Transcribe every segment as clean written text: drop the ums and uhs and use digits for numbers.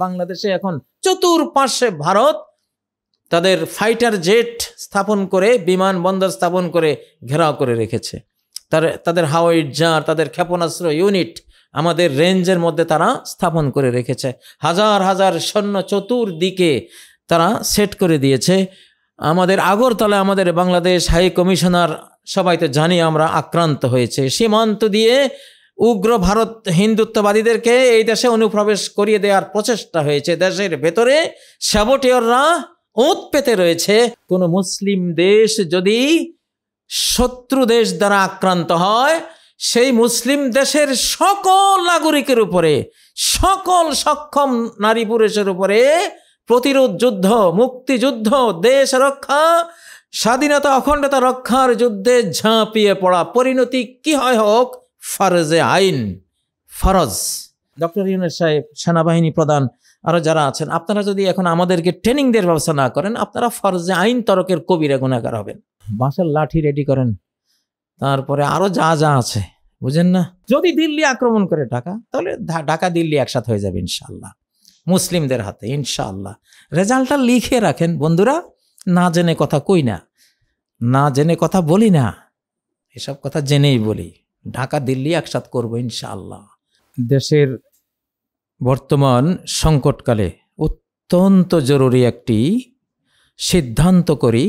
বাংলাদেশে এখন চতুর্পার্শ্বে ভারত তাদের ফাইটার জেট স্থাপন করে, বিমানবন্দর স্থাপন করে ঘেরাও করে রেখেছে। তাদের হাওয়াই জাহাজ, তাদের ক্ষেপণাস্ত্র ইউনিট আমাদের রেঞ্জের মধ্যে তারা স্থাপন করে রেখেছে। হাজার হাজার সৈন্য চতুর্দিকে তারা সেট করে দিয়েছে। আমাদের আগরতলায় আমাদের বাংলাদেশ হাই কমিশনার, সবাই তো জানি আমরা, আক্রান্ত হয়েছে। সীমান্ত দিয়ে উগ্র ভারত হিন্দুত্ববাদীদেরকে এই দেশে অনুপ্রবেশ করিয়ে দেওয়ার প্রচেষ্টা হয়েছে। দেশের ভেতরে সাবটেয়ররা ওঁত পেতে রয়েছে। কোনো মুসলিম দেশ যদি শত্রু দেশ দ্বারা আক্রান্ত হয়, সেই মুসলিম দেশের সকল নাগরিকের উপরে, সকল সক্ষম নারী পুরুষের উপরে প্রতিরোধ যুদ্ধ, মুক্তিযুদ্ধ, দেশ রক্ষা, স্বাধীনতা অখণ্ডতা রক্ষার যুদ্ধে ঝাঁপিয়ে পড়া, পরিণতি কি হয় হোক, ফরজে আইন, ফরজ। ডক্টর ইউনূস সাহেব, সেনাবাহিনী প্রধান, আরো যারা আছেন, আপনারা যদি এখন আমাদেরকে ট্রেনিং দেওয়ার ব্যবস্থা না করেন, আপনারা ফরজে আইন তরকের কবিরা গুনাহগার হবেন। বাঁশের লাঠি রেডি করেন, তারপরে আরো যা যা আছে, বুঝেন না? যদি দিল্লি আক্রমণ করে ঢাকা, তাহলে ঢাকা দিল্লি একসাথে হয়ে যাবে ইনশাআল্লাহ, মুসলিমদের হাতে ইনশাআল্লাহ। রেজাল্টটা লিখে রাখেন বন্ধুরা। না জেনে কথা কই না, না জেনে কথা বলি না, এসব কথা জেনেই বলি। ঢাকা দিল্লি একসাথ করবো ইনশাআল্লাহ। দেশের বর্তমান সংকটকালে অত্যন্ত জরুরি একটি সিদ্ধান্ত করি,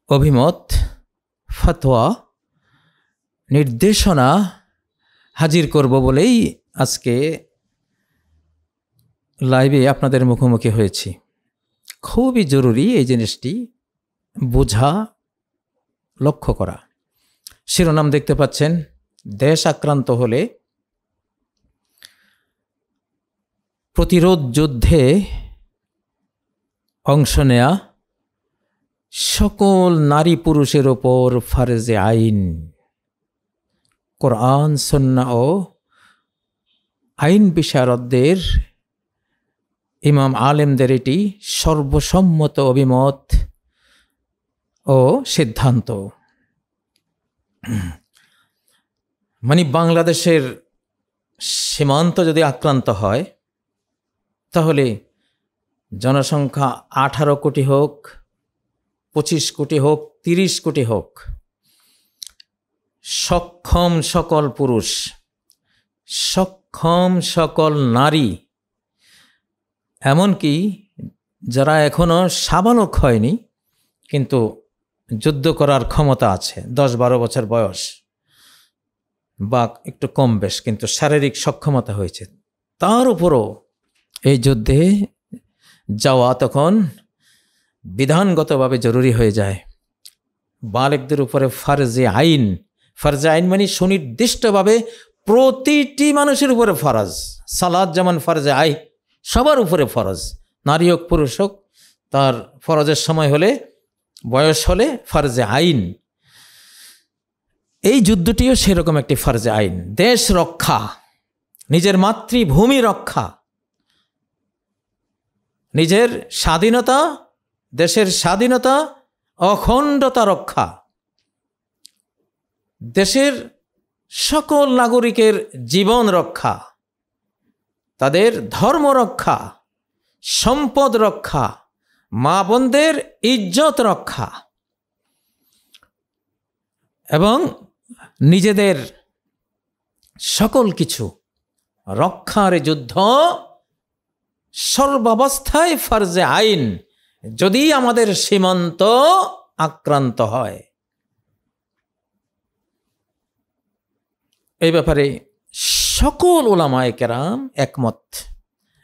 অভিমত, ফতোয়া, নির্দেশনা হাজির করব বলেই আজকে লাইভে আপনাদের মুখোমুখি হয়েছি। খুবই জরুরি এই জিনিসটি বোঝা, লক্ষ্য করা। শিরোনাম দেখতে পাচ্ছেন, দেশ আক্রান্ত হলে প্রতিরোধ যুদ্ধে অংশ নেয়া সকল নারী পুরুষের ওপর ফরজে আইন। কোরআন, সুন্নাহ ও আইন বিশারদদের, ইমাম আলেমদের এটি সর্বসম্মত অভিমত ও সিদ্ধান্ত। মানে বাংলাদেশের সীমান্ত যদি আক্রান্ত হয়, তাহলে জনসংখ্যা 18 কোটি হোক, 25 কোটি হোক, 30 কোটি হোক, সক্ষম সকল পুরুষ, সক্ষম সকল নারী, এমনকি যারা এখনো সাবালক হয়নি কিন্তু যুদ্ধ করার ক্ষমতা আছে, 10-12 বছর বয়স বা একটু কম বেশ, কিন্তু শারীরিক সক্ষমতা হয়েছে, তার উপরও এই যুদ্ধে যাওয়া তখন বিধানগতভাবে জরুরি হয়ে যায়। বালেগদের উপরে ফরজে আইন। ফরজে আইন মানে সুনির্দিষ্টভাবে প্রতিটি মানুষের উপরে ফরজ। সালাত যেমন ফরজে আইন, সবার উপরে ফরজ, নারী হোক পুরুষ হোক, তার ফরজের সময় হলে, বয়স হলে ফরজে আইন। এই যুদ্ধটিও সেরকম একটি ফরজে আইন। দেশ রক্ষা, নিজের মাতৃভূমি রক্ষা, নিজের স্বাধীনতা, দেশের স্বাধীনতা, অখণ্ডতা রক্ষা, দেশের সকল নাগরিকের জীবন রক্ষা, তাদের ধর্ম রক্ষা, সম্পদ রক্ষা, মা বোনদের ইজ্জত রক্ষা এবং নিজেদের সকল কিছু রক্ষার যুদ্ধ সর্বাবস্থায় ফরজে আইন, যদি আমাদের সীমান্ত আক্রান্ত হয়। এই ব্যাপারে সকল উলামায়ে কেরাম একমত।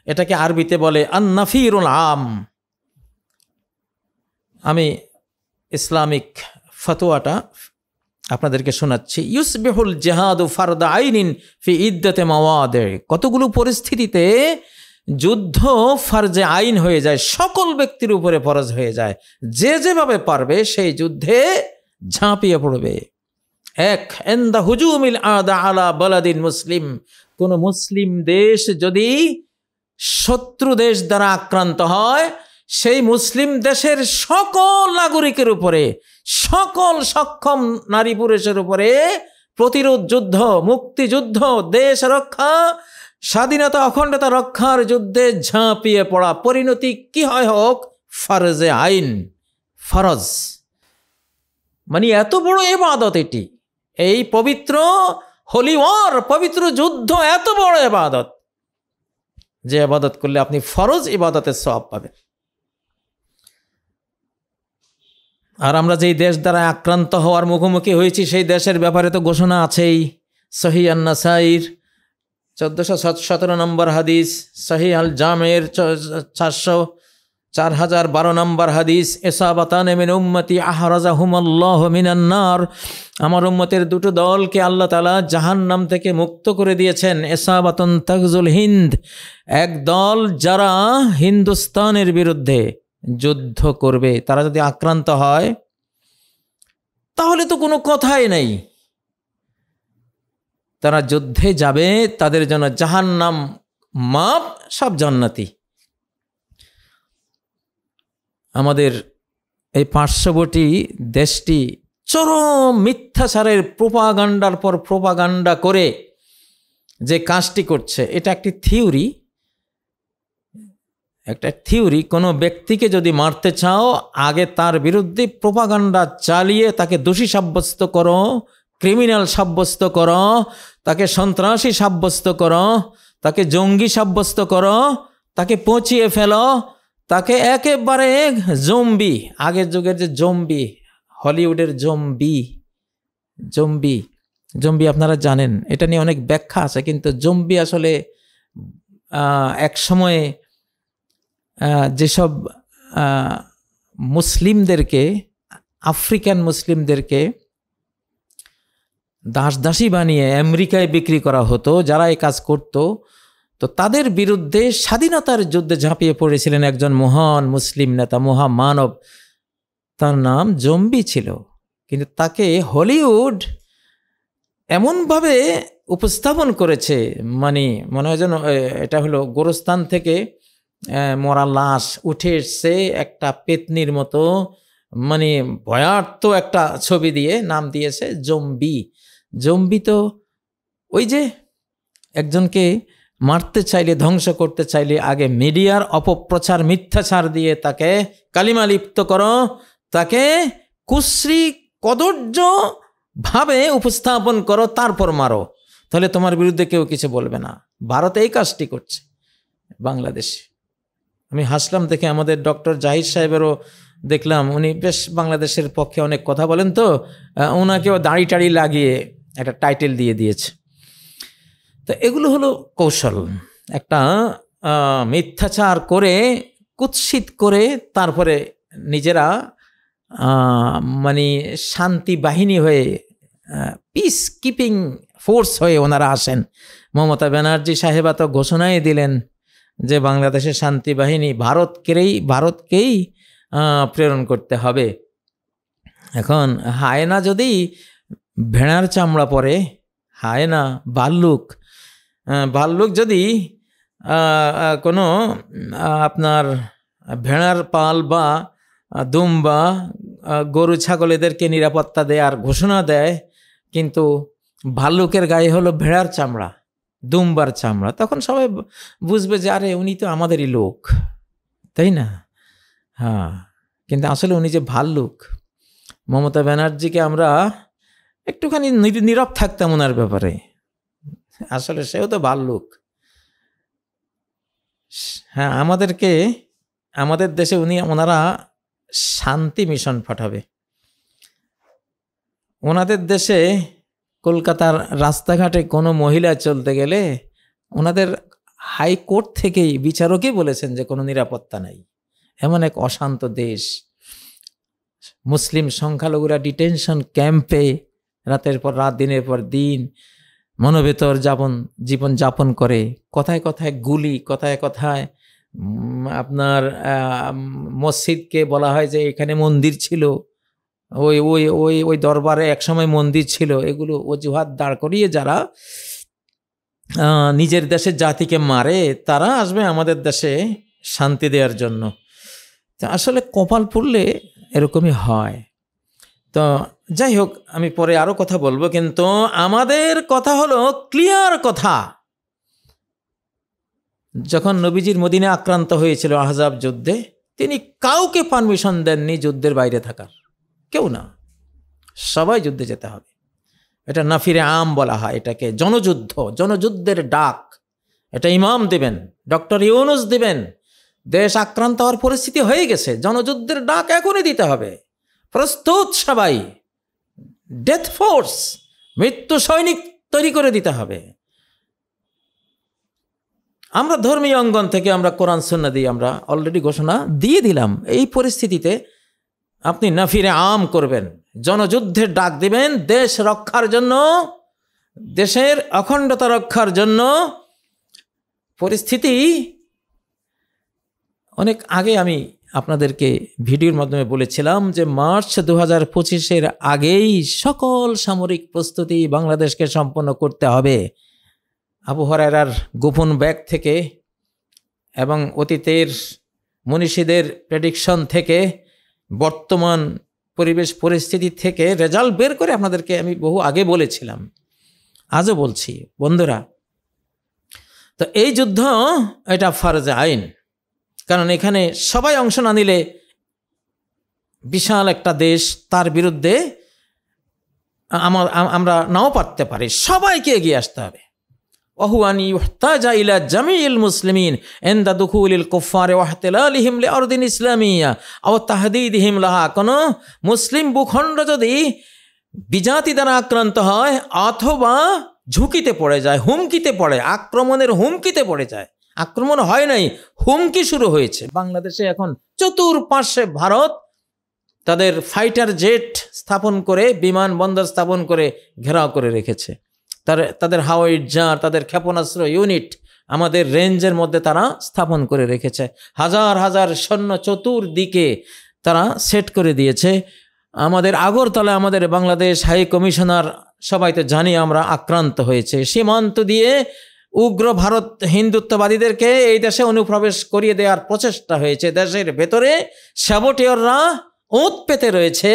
এটাকে আরবিতে বলে আন-নাফিরুল আম। আমি ইসলামিক ফতোয়াটা আপনাদেরকে শোনাচ্ছি। ইউসবিহুল জিহাদু ফারদা আইনিন ফি ইদ্দাতি মাওয়াদি। কতগুলো পরিস্থিতিতে যুদ্ধ ফরজে আইন হয়ে যায়, সকল ব্যক্তির উপরে ফরজ হয়ে যায়। যে যেভাবে পারবে সেই যুদ্ধে ঝাঁপিয়ে পড়বে। এক, ইনদা হুজুমিল আদা আলা বালাদিন মুসলিম। কোন মুসলিম দেশ যদি শত্রু দেশ দ্বারা আক্রান্ত হয়, সেই মুসলিম দেশের সকল নাগরিকের উপরে, সকল সক্ষম নারী পুরুষের উপরে প্রতিরোধ যুদ্ধ, মুক্তিযুদ্ধ, দেশ রক্ষা, স্বাধীনতা অখণ্ডতা রক্ষার যুদ্ধে ঝাঁপিয়ে পড়া, পরিণতি কি হয় হোক ফরজে আইন, ফরজ মানে এত বড় ইবাদত এটি, এই পবিত্র হোলি ওয়ার, পবিত্র যুদ্ধ এত বড় ইবাদত যে ইবাদত করলে আপনি ফরজ ইবাদতের সওয়াব পাবেন। আর আমরা যেই দেশ দ্বারা আক্রান্ত হওয়ার মুখোমুখি হয়েছি সেই দেশের ব্যাপারে তো ঘোষণা আছেই। সহিহ আন-নাসাইর 1417 নম্বর হাদিস, সহিহ আল জামের 4012 নম্বর হাদিস, ইসাবাতান মিন উম্মতি আহরাজাহুমুল্লাহু মিনান নার, আমার উম্মতের দুটো দলকে আল্লাহ তাআলা জাহান্নাম থেকে মুক্ত করে দিয়েছেন। ইসাবাতুন তাগজুল হিন্দ, এক দল যারা হিন্দুস্তানের বিরুদ্ধে যুদ্ধ করবে, তারা যদি আক্রান্ত হয় তাহলে তো কোনো কথাই নেই, তারা যুদ্ধে যাবে, তাদের জন্য জাহান্নাম মাপ, সব জান্নাতি। আমাদের এই পার্শ্ববর্তী দেশটি চরম মিথ্যাচারের প্রোপাগান্ডার পর প্রোপাগান্ডা করে যে কাজটি করছে, এটা একটি থিওরি, একটা থিওরি। কোনো ব্যক্তিকে যদি মারতে চাও, আগে তার বিরুদ্ধে প্রোপাগান্ডা চালিয়ে তাকে দোষী সাব্যস্ত করো, ক্রিমিনাল সাব্যস্ত করো, তাকে সন্ত্রাসী সাব্যস্ত করো, তাকে জঙ্গি সাব্যস্ত করো, তাকে পচিয়ে ফেলো, তাকে একেবারে জম্বি, আগের যুগের যে জম্বি, হলিউডের জম্বি, জম্বি জম্বি আপনারা জানেন, এটা নিয়ে অনেক ব্যাখ্যা আছে, কিন্তু জম্বি আসলে এক সময়ে যেসব মুসলিমদেরকে, আফ্রিকান মুসলিমদেরকে দাসদাসী বানিয়ে আমেরিকায় বিক্রি করা হতো, যারা এই কাজ করত, তো তাদের বিরুদ্ধে স্বাধীনতার যুদ্ধে ঝাঁপিয়ে পড়েছিলেন একজন মহান মুসলিম নেতা, মহামানব, তার নাম জম্বি ছিল। কিন্তু তাকে হলিউড এমনভাবে উপস্থাপন করেছে, মানে মনে হয় যেন এটা হলো গোরস্থান থেকে মরা লাশ উঠে এসছে একটা পেতনির মতো, মানে ভয়ার্থ একটা ছবি দিয়ে নাম দিয়েছে জম্বি। জম্বি তো ওই যে একজনকে মারতে চাইলে, ধ্বংস করতে চাইলে আগে মিডিয়ার অপপ্রচার, মিথ্যাচার দিয়ে তাকে কালিমা লিপ্ত করো, তাকে কুশ্রী কদর্য ভাবে উপস্থাপন করো, তারপর মারো, তাহলে তোমার বিরুদ্ধে কেউ কিছু বলবে না। ভারত এই কাজটি করছে বাংলাদেশে। আমি হাসলাম দেখে, আমাদের ডক্টর জাহিদ সাহেবেরও দেখলাম, উনি বেশ বাংলাদেশের পক্ষে অনেক কথা বলেন, তো ওনাকেও দাড়ি টাড়ি লাগিয়ে একটা টাইটেল দিয়ে দিয়েছে। তো এগুলো হলো কৌশল, একটা মিথ্যাচার করে, কুৎসিত করে, তারপরে নিজেরা মানে শান্তি বাহিনী হয়ে, পিস কিপিং ফোর্স হয়ে ওনারা আসেন। মমতা ব্যানার্জি সাহেবা তো ঘোষণাই দিলেন যে বাংলাদেশের শান্তি বাহিনী ভারতকেই প্রেরণ করতে হবে। এখন হায়না যদি ভেড়ার চামড়া পরে, হায়না, ভাল্লুক যদি কোনো আপনার ভেড়ার পাল বা দুম্বা, গরু ছাগল এদেরকে নিরাপত্তা দেয়ার ঘোষণা দেয়, কিন্তু ভাল্লুকের গায়ে হলো ভেড়ার চামড়া, দুম্বার চামড়া, তখন সবাই বুঝবে যে আরে উনি তো আমাদেরই লোক, তাই না? হ্যাঁ, কিন্তু আসলে উনি যে ভাল্লুক। মমতা ব্যানার্জিকে আমরা একটুখানি নীরব থাকতাম ওনার ব্যাপারে, আসলে সেও তো ভাল্লুক। হ্যাঁ, আমাদের দেশে ওনারা শান্তি মিশন পাঠাবে। ওনাদের দেশে কলকাতার রাস্তাঘাটে কোনো মহিলা চলতে গেলে ওনাদের হাইকোর্ট থেকেই বিচারকই বলেছেন যে কোনো নিরাপত্তা নাই। এমন এক অশান্ত দেশ। মুসলিম সংখ্যালঘুরা ডিটেনশন ক্যাম্পে রাতের পর রাত, দিনের পর দিন মনোবেতর জীবন যাপন করে। কথায় কথায় গুলি, কথায় কথায় আপনার মসজিদকে বলা হয় যে এখানে মন্দির ছিল, ওই ওই ওই ওই দরবারে একসময় মন্দির ছিল। এগুলো অজুহাত দাঁড় করিয়ে যারা নিজের দেশের জাতিকে মারে, তারা আসবে আমাদের দেশে শান্তি দেওয়ার জন্য। আসলে কপাল পুড়লে এরকমই হয়। তো যাই হোক, আমি পরে আরও কথা বলবো, কিন্তু আমাদের কথা হলো ক্লিয়ার কথা, যখন নবীজির মদিনা আক্রান্ত হয়েছিল আহজাব যুদ্ধে, তিনি কাউকে পারমিশন দেননি যুদ্ধের বাইরে থাকার, কেউ না, সবাই যুদ্ধে যেতে হবে। এটা নাফিরে আম বলা হয় এটাকে, জনযুদ্ধ, জনযুদ্ধের ডাক। এটা ইমাম দিবেন, ডক্টর ইউনুস দিবেন। দেশ আক্রান্ত হওয়ার পরিস্থিতি হয়ে গেছে, জনযুদ্ধের ডাক এখনই দিতে হবে। প্রস্তুত সবাই, ডেথ ফোর্স, মৃত্যু সৈনিক তৈরি করে দিতে হবে। আমরা ধর্মীয় অঙ্গন থেকে আমরা কোরআন সুন্নাহ দিয়ে আমরা অলরেডি ঘোষণা দিয়ে দিলাম। এই পরিস্থিতিতে আপনি নাফিরে আম করবেন, জনযুদ্ধের ডাক দিবেন, দেশ রক্ষার জন্য, দেশের অখণ্ডতা রক্ষার জন্য। পরিস্থিতি অনেক আগে আমি আপনাদেরকে ভিডিওর মাধ্যমে বলেছিলাম যে মার্চ 2025-এর আগেই সকল সামরিক প্রস্তুতি বাংলাদেশকে সম্পন্ন করতে হবে। আবু হুরায়রার গোপন ব্যাগ থেকে এবং অতীতের মনীষীদের প্রেডিকশন থেকে, বর্তমান পরিবেশ পরিস্থিতি থেকে রেজাল্ট বের করে আপনাদেরকে আমি বহু আগে বলেছিলাম, আজও বলছি বন্ধুরা। তো এই যুদ্ধ এটা ফরজে আইন, কারণ এখানে সবাই অংশ না নিলে বিশাল একটা দেশ, তার বিরুদ্ধে আমরা নাও পারতে পারি, সবাইকে এগিয়ে আসতে হবে। ওহুয়ানি ইহতাজা ইলা জামিল মুসলিমিন ইনদা দুখুলিল কুফার ওয়া ইহতিলালিহিম লিআরদিন ইসলামিয়া আও তাহদীদিহিম লাহা। কোনো মুসলিম ভূখণ্ড যদি বিজাতি দ্বারা আক্রান্ত হয় অথবা ঝুঁকিতে পড়ে যায়, হুমকিতে পড়ে, আক্রমণের হুমকিতে পড়ে যায়, আক্রমণ হয় নাই, হুমকি শুরু হয়েছে। বাংলাদেশে এখন চতুর্পার্শ্বে ভারত তাদের ফাইটার জেট স্থাপন করে, বিমানবন্দর স্থাপন করে ঘেরাও করে রেখেছে। তাদের হাওয়াই জার, তাদের ক্ষেপণাস্ত্র ইউনিট আমাদের রেঞ্জের মধ্যে তারা স্থাপন করে রেখেছে। হাজার হাজার সৈন্য চতুর্দিকে তারা সেট করে দিয়েছে। আমাদের আগরতলায় আমাদের বাংলাদেশ হাই কমিশনার, সবাই তো জানি আমরা, আক্রান্ত হয়েছে। সীমান্ত দিয়ে উগ্র ভারত হিন্দুত্ববাদীদেরকে এই দেশে অনুপ্রবেশ করিয়ে দেওয়ার প্রচেষ্টা হয়েছে। দেশের ভেতরে স্যাবটেয়ররা ওঁত পেতে রয়েছে।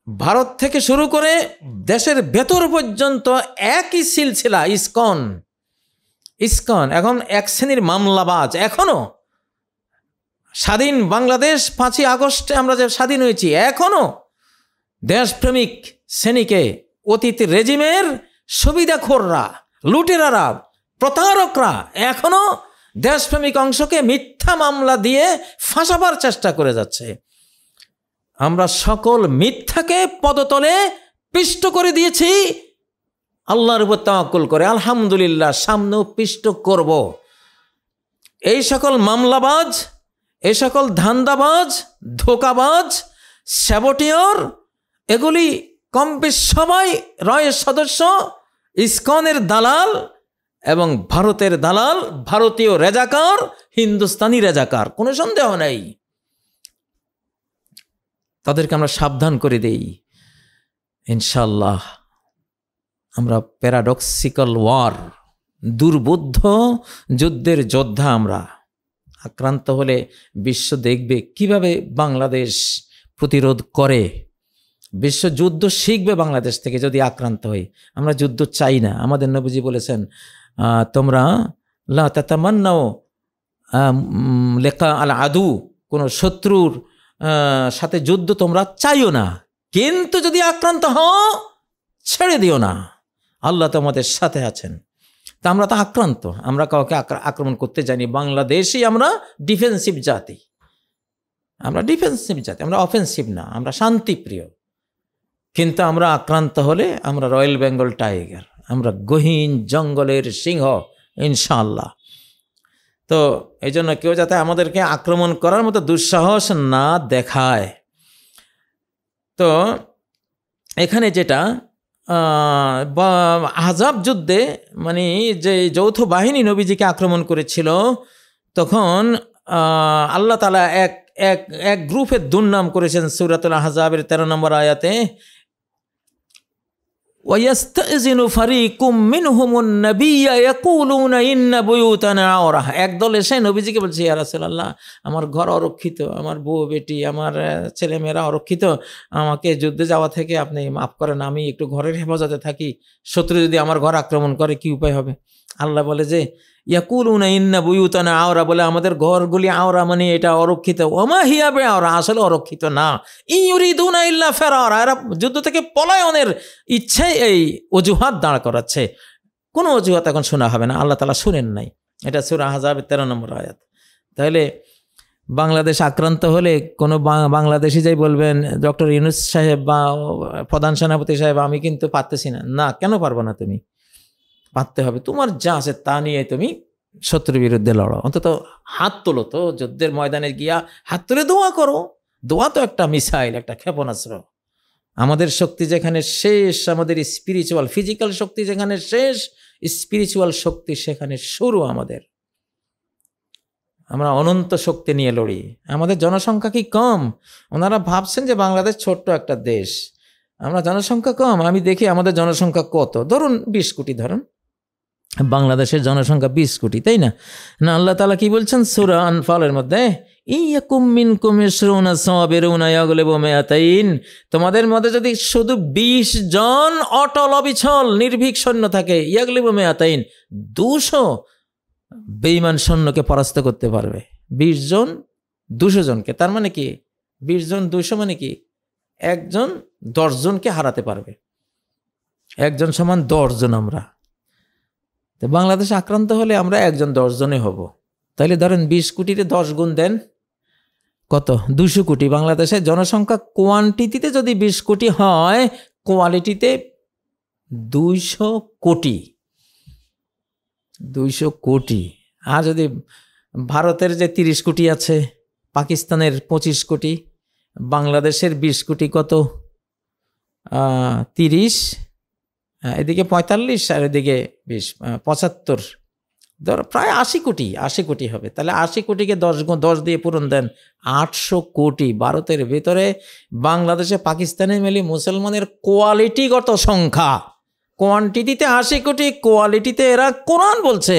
ভারত থেকে শুরু করে দেশের ভেতর পর্যন্ত একই সিলসিলা। ইসকন এখন এক শ্রেণীর মামলাবাজ। এখনো স্বাধীন বাংলাদেশ 5ই আগস্টে আমরা যে স্বাধীন হয়েছি, এখনো দেশপ্রেমিক শ্রেণীকে অতীত রেজিমের সুবিধাখোররা, লুটেরারা, প্রতারকরা এখনো দেশপ্রেমিক অংশকে মিথ্যা মামলা দিয়ে ফাঁসাবার চেষ্টা করে যাচ্ছে। আমরা সকল মিথ্যাকে পদতলে পিষ্ট করে দিয়েছি আল্লাহর উপর তাওয়াক্কুল করে। আলহামদুলিল্লাহ, সামনেও পিষ্ট করব। এই সকল মামলাবাজ, এই সকল ধান্দাবাজ, ধোকাবাজ, স্যাবটিয়র, এগুলি কম বেশ সবাই রয়ের সদস্য, ইসকনের দালাল এবং ভারতের দালাল, ভারতীয় রেজাকার, হিন্দুস্তানি রেজাকার, কোনো সন্দেহ নেই। তাদেরকে আমরা সাবধান করে দেই। ইনশাল্লাহ আমরা প্যারাডক্সিক্যাল ওয়ার, দুর্বোধ্য যুদ্ধের যোদ্ধা আমরা। আক্রান্ত হলে বিশ্ব দেখবে কিভাবে বাংলাদেশ প্রতিরোধ করে। বিশ্ব যুদ্ধ শিখবে বাংলাদেশ থেকে যদি আক্রান্ত হই। আমরা যুদ্ধ চাই না। আমাদের নবীজি বলেছেন, তোমরা লা তাতামান্নাও লিকা আল আদু, কোনো শত্রুর সাথে যুদ্ধ তোমরা চাইও না, কিন্তু যদি আক্রান্ত হও ছেড়ে দিও না, আল্লাহ তোমাদের সাথে আছেন। তা আমরা তো আক্রান্ত, আমরা কাউকে আক্রমণ করতে জানি। বাংলাদেশই আমরা ডিফেন্সিভ জাতি, আমরা ডিফেন্সিভ জাতি, আমরা অফেন্সিভ না, আমরা শান্তিপ্রিয়। কিন্তু আমরা আক্রান্ত হলে আমরা রয়্যাল বেঙ্গল টাইগার, আমরা গহীন জঙ্গলের সিংহ ইনশাআল্লাহ। তো এই জন্য কেউ যাতে আমাদেরকে আক্রমণ করার মতো দুঃসাহস না দেখায়। তো এখানে যেটা আহজাব যুদ্ধে মানে যে যৌথ বাহিনী নবীজিকে আক্রমণ করেছিল, তখন আল্লাহ তাআলা এক গ্রুপের দুর্নাম করেছেন সূরাতুল আহজাবের 13 নম্বর আয়াতে, ওয়ায়াস্তাযিনু ফারিকুম মিনহুমুন নাবিয়্যা ইয়াকুলুনা ইন্না বুয়ুতানা আওরাহ। একদল এসে নবীজিকে বলছে, ইয়া রাসূলুল্লাহ, আমার ঘর অরক্ষিত, আমার বউ বেটি, আমার ছেলেমেয়েরা অরক্ষিত, আমাকে যুদ্ধে যাওয়া থেকে আপনি মাফ করেন, আমি একটু ঘরের হেফাজতে থাকি, শত্রু যদি আমার ঘর আক্রমণ করে কি উপায় হবে? আল্লাহ বলে যে ইয়াকুলুনা ইন্না বুয়ুতানা আওরা, বলে আমাদের ঘরগুলি আওরা, মানে এটা অরক্ষিত। ওমা হিয়া বিআওরা, আসলে অরক্ষিত না। ইউরিদুনা ইল্লা ফিরারা, এরা যুদ্ধ থেকে পলায়নের ইচ্ছায় এই অজুহাত দাঁড় করাচ্ছে। কোনো অজুহাত এখন শোনা হবে না, আল্লাহ তাআলা শুনেন নাই। এটা সূরা আহজাবের 13 নম্বর আয়াত। তাহলে বাংলাদেশ আক্রান্ত হলে কোনো বাংলাদেশি যাই বলবেন, ডক্টর ইউনূস সাহেব বা প্রধান সেনাপতি সাহেব আমি কিন্তু পারতেছি না, না কেন পারবো না? তুমি পারতে হবে, তোমার যা আছে তা নিয়ে তুমি শত্রুর বিরুদ্ধে লড়ো, অন্তত হাত তোলো তো, যুদ্ধের ময়দানে গিয়া হাত তুলে দোয়া করো। দোয়া তো একটা মিসাইল, একটা ক্ষেপণাস্ত্র। আমাদের শক্তি যেখানে শেষ, আমাদের স্পিরিচুয়াল ফিজিক্যাল শক্তি যেখানে শেষ, স্পিরিচুয়াল শক্তি সেখানে শুরু আমাদের। আমরা অনন্ত শক্তি নিয়ে লড়ি। আমাদের জনসংখ্যা কি কম? ওনারা ভাবছেন যে বাংলাদেশ ছোট্ট একটা দেশ, আমরা জনসংখ্যা কম। আমি দেখি আমাদের জনসংখ্যা কত, ধরুন 20 কোটি, ধরুন বাংলাদেশের জনসংখ্যা 20 কোটি, তাই না? না, আল্লাহ তাআলা কি বলছেন সূরা আনফালের মধ্যে, ইয়াকুম মিনকুম 20 সাবিরুনা ইয়াগলিবু মিআতাইন, তোমাদের মধ্যে যদি শুধু 20 জন অটল অবিচল নির্ভীক সৈন্য থাকে, ইয়াগলিবু মিআতাইন, 200 বেঈমান সৈন্যকে পরাস্ত করতে পারবে। 20 জন 200 জনকে, তার মানে কি 20 জন 200 মানে কি একজন 10 জনকে হারাতে পারবে। একজন সমান 10 জন। আমরা তো বাংলাদেশ আক্রান্ত হলে আমরা একজন 10 জনে হব। তাহলে ধরেন 20 কোটিতে 10 গুণ দেন, কত? 200 কোটি। বাংলাদেশের জনসংখ্যা কোয়ান্টিটিতে যদি 20 কোটি হয়, কোয়ালিটিতে 200 কোটি। 200 কোটি। আর যদি ভারতের যে 30 কোটি আছে, পাকিস্তানের 25 কোটি, বাংলাদেশের 20 কোটি, কত? 30, এদিকে 45 আর এদিকে 20, 75, ধর প্রায় 80 কোটি। 80 কোটি হবে। তাহলে 80 কোটিকে 10 দিয়ে পূরণ দেন, 800 কোটি। ভারতের ভেতরে বাংলাদেশে পাকিস্তানে মিলে মুসলমানের কোয়ালিটিগত সংখ্যা, কোয়ান্টিটিতে 80 কোটি, কোয়ালিটিতে এরা কোরআন বলছে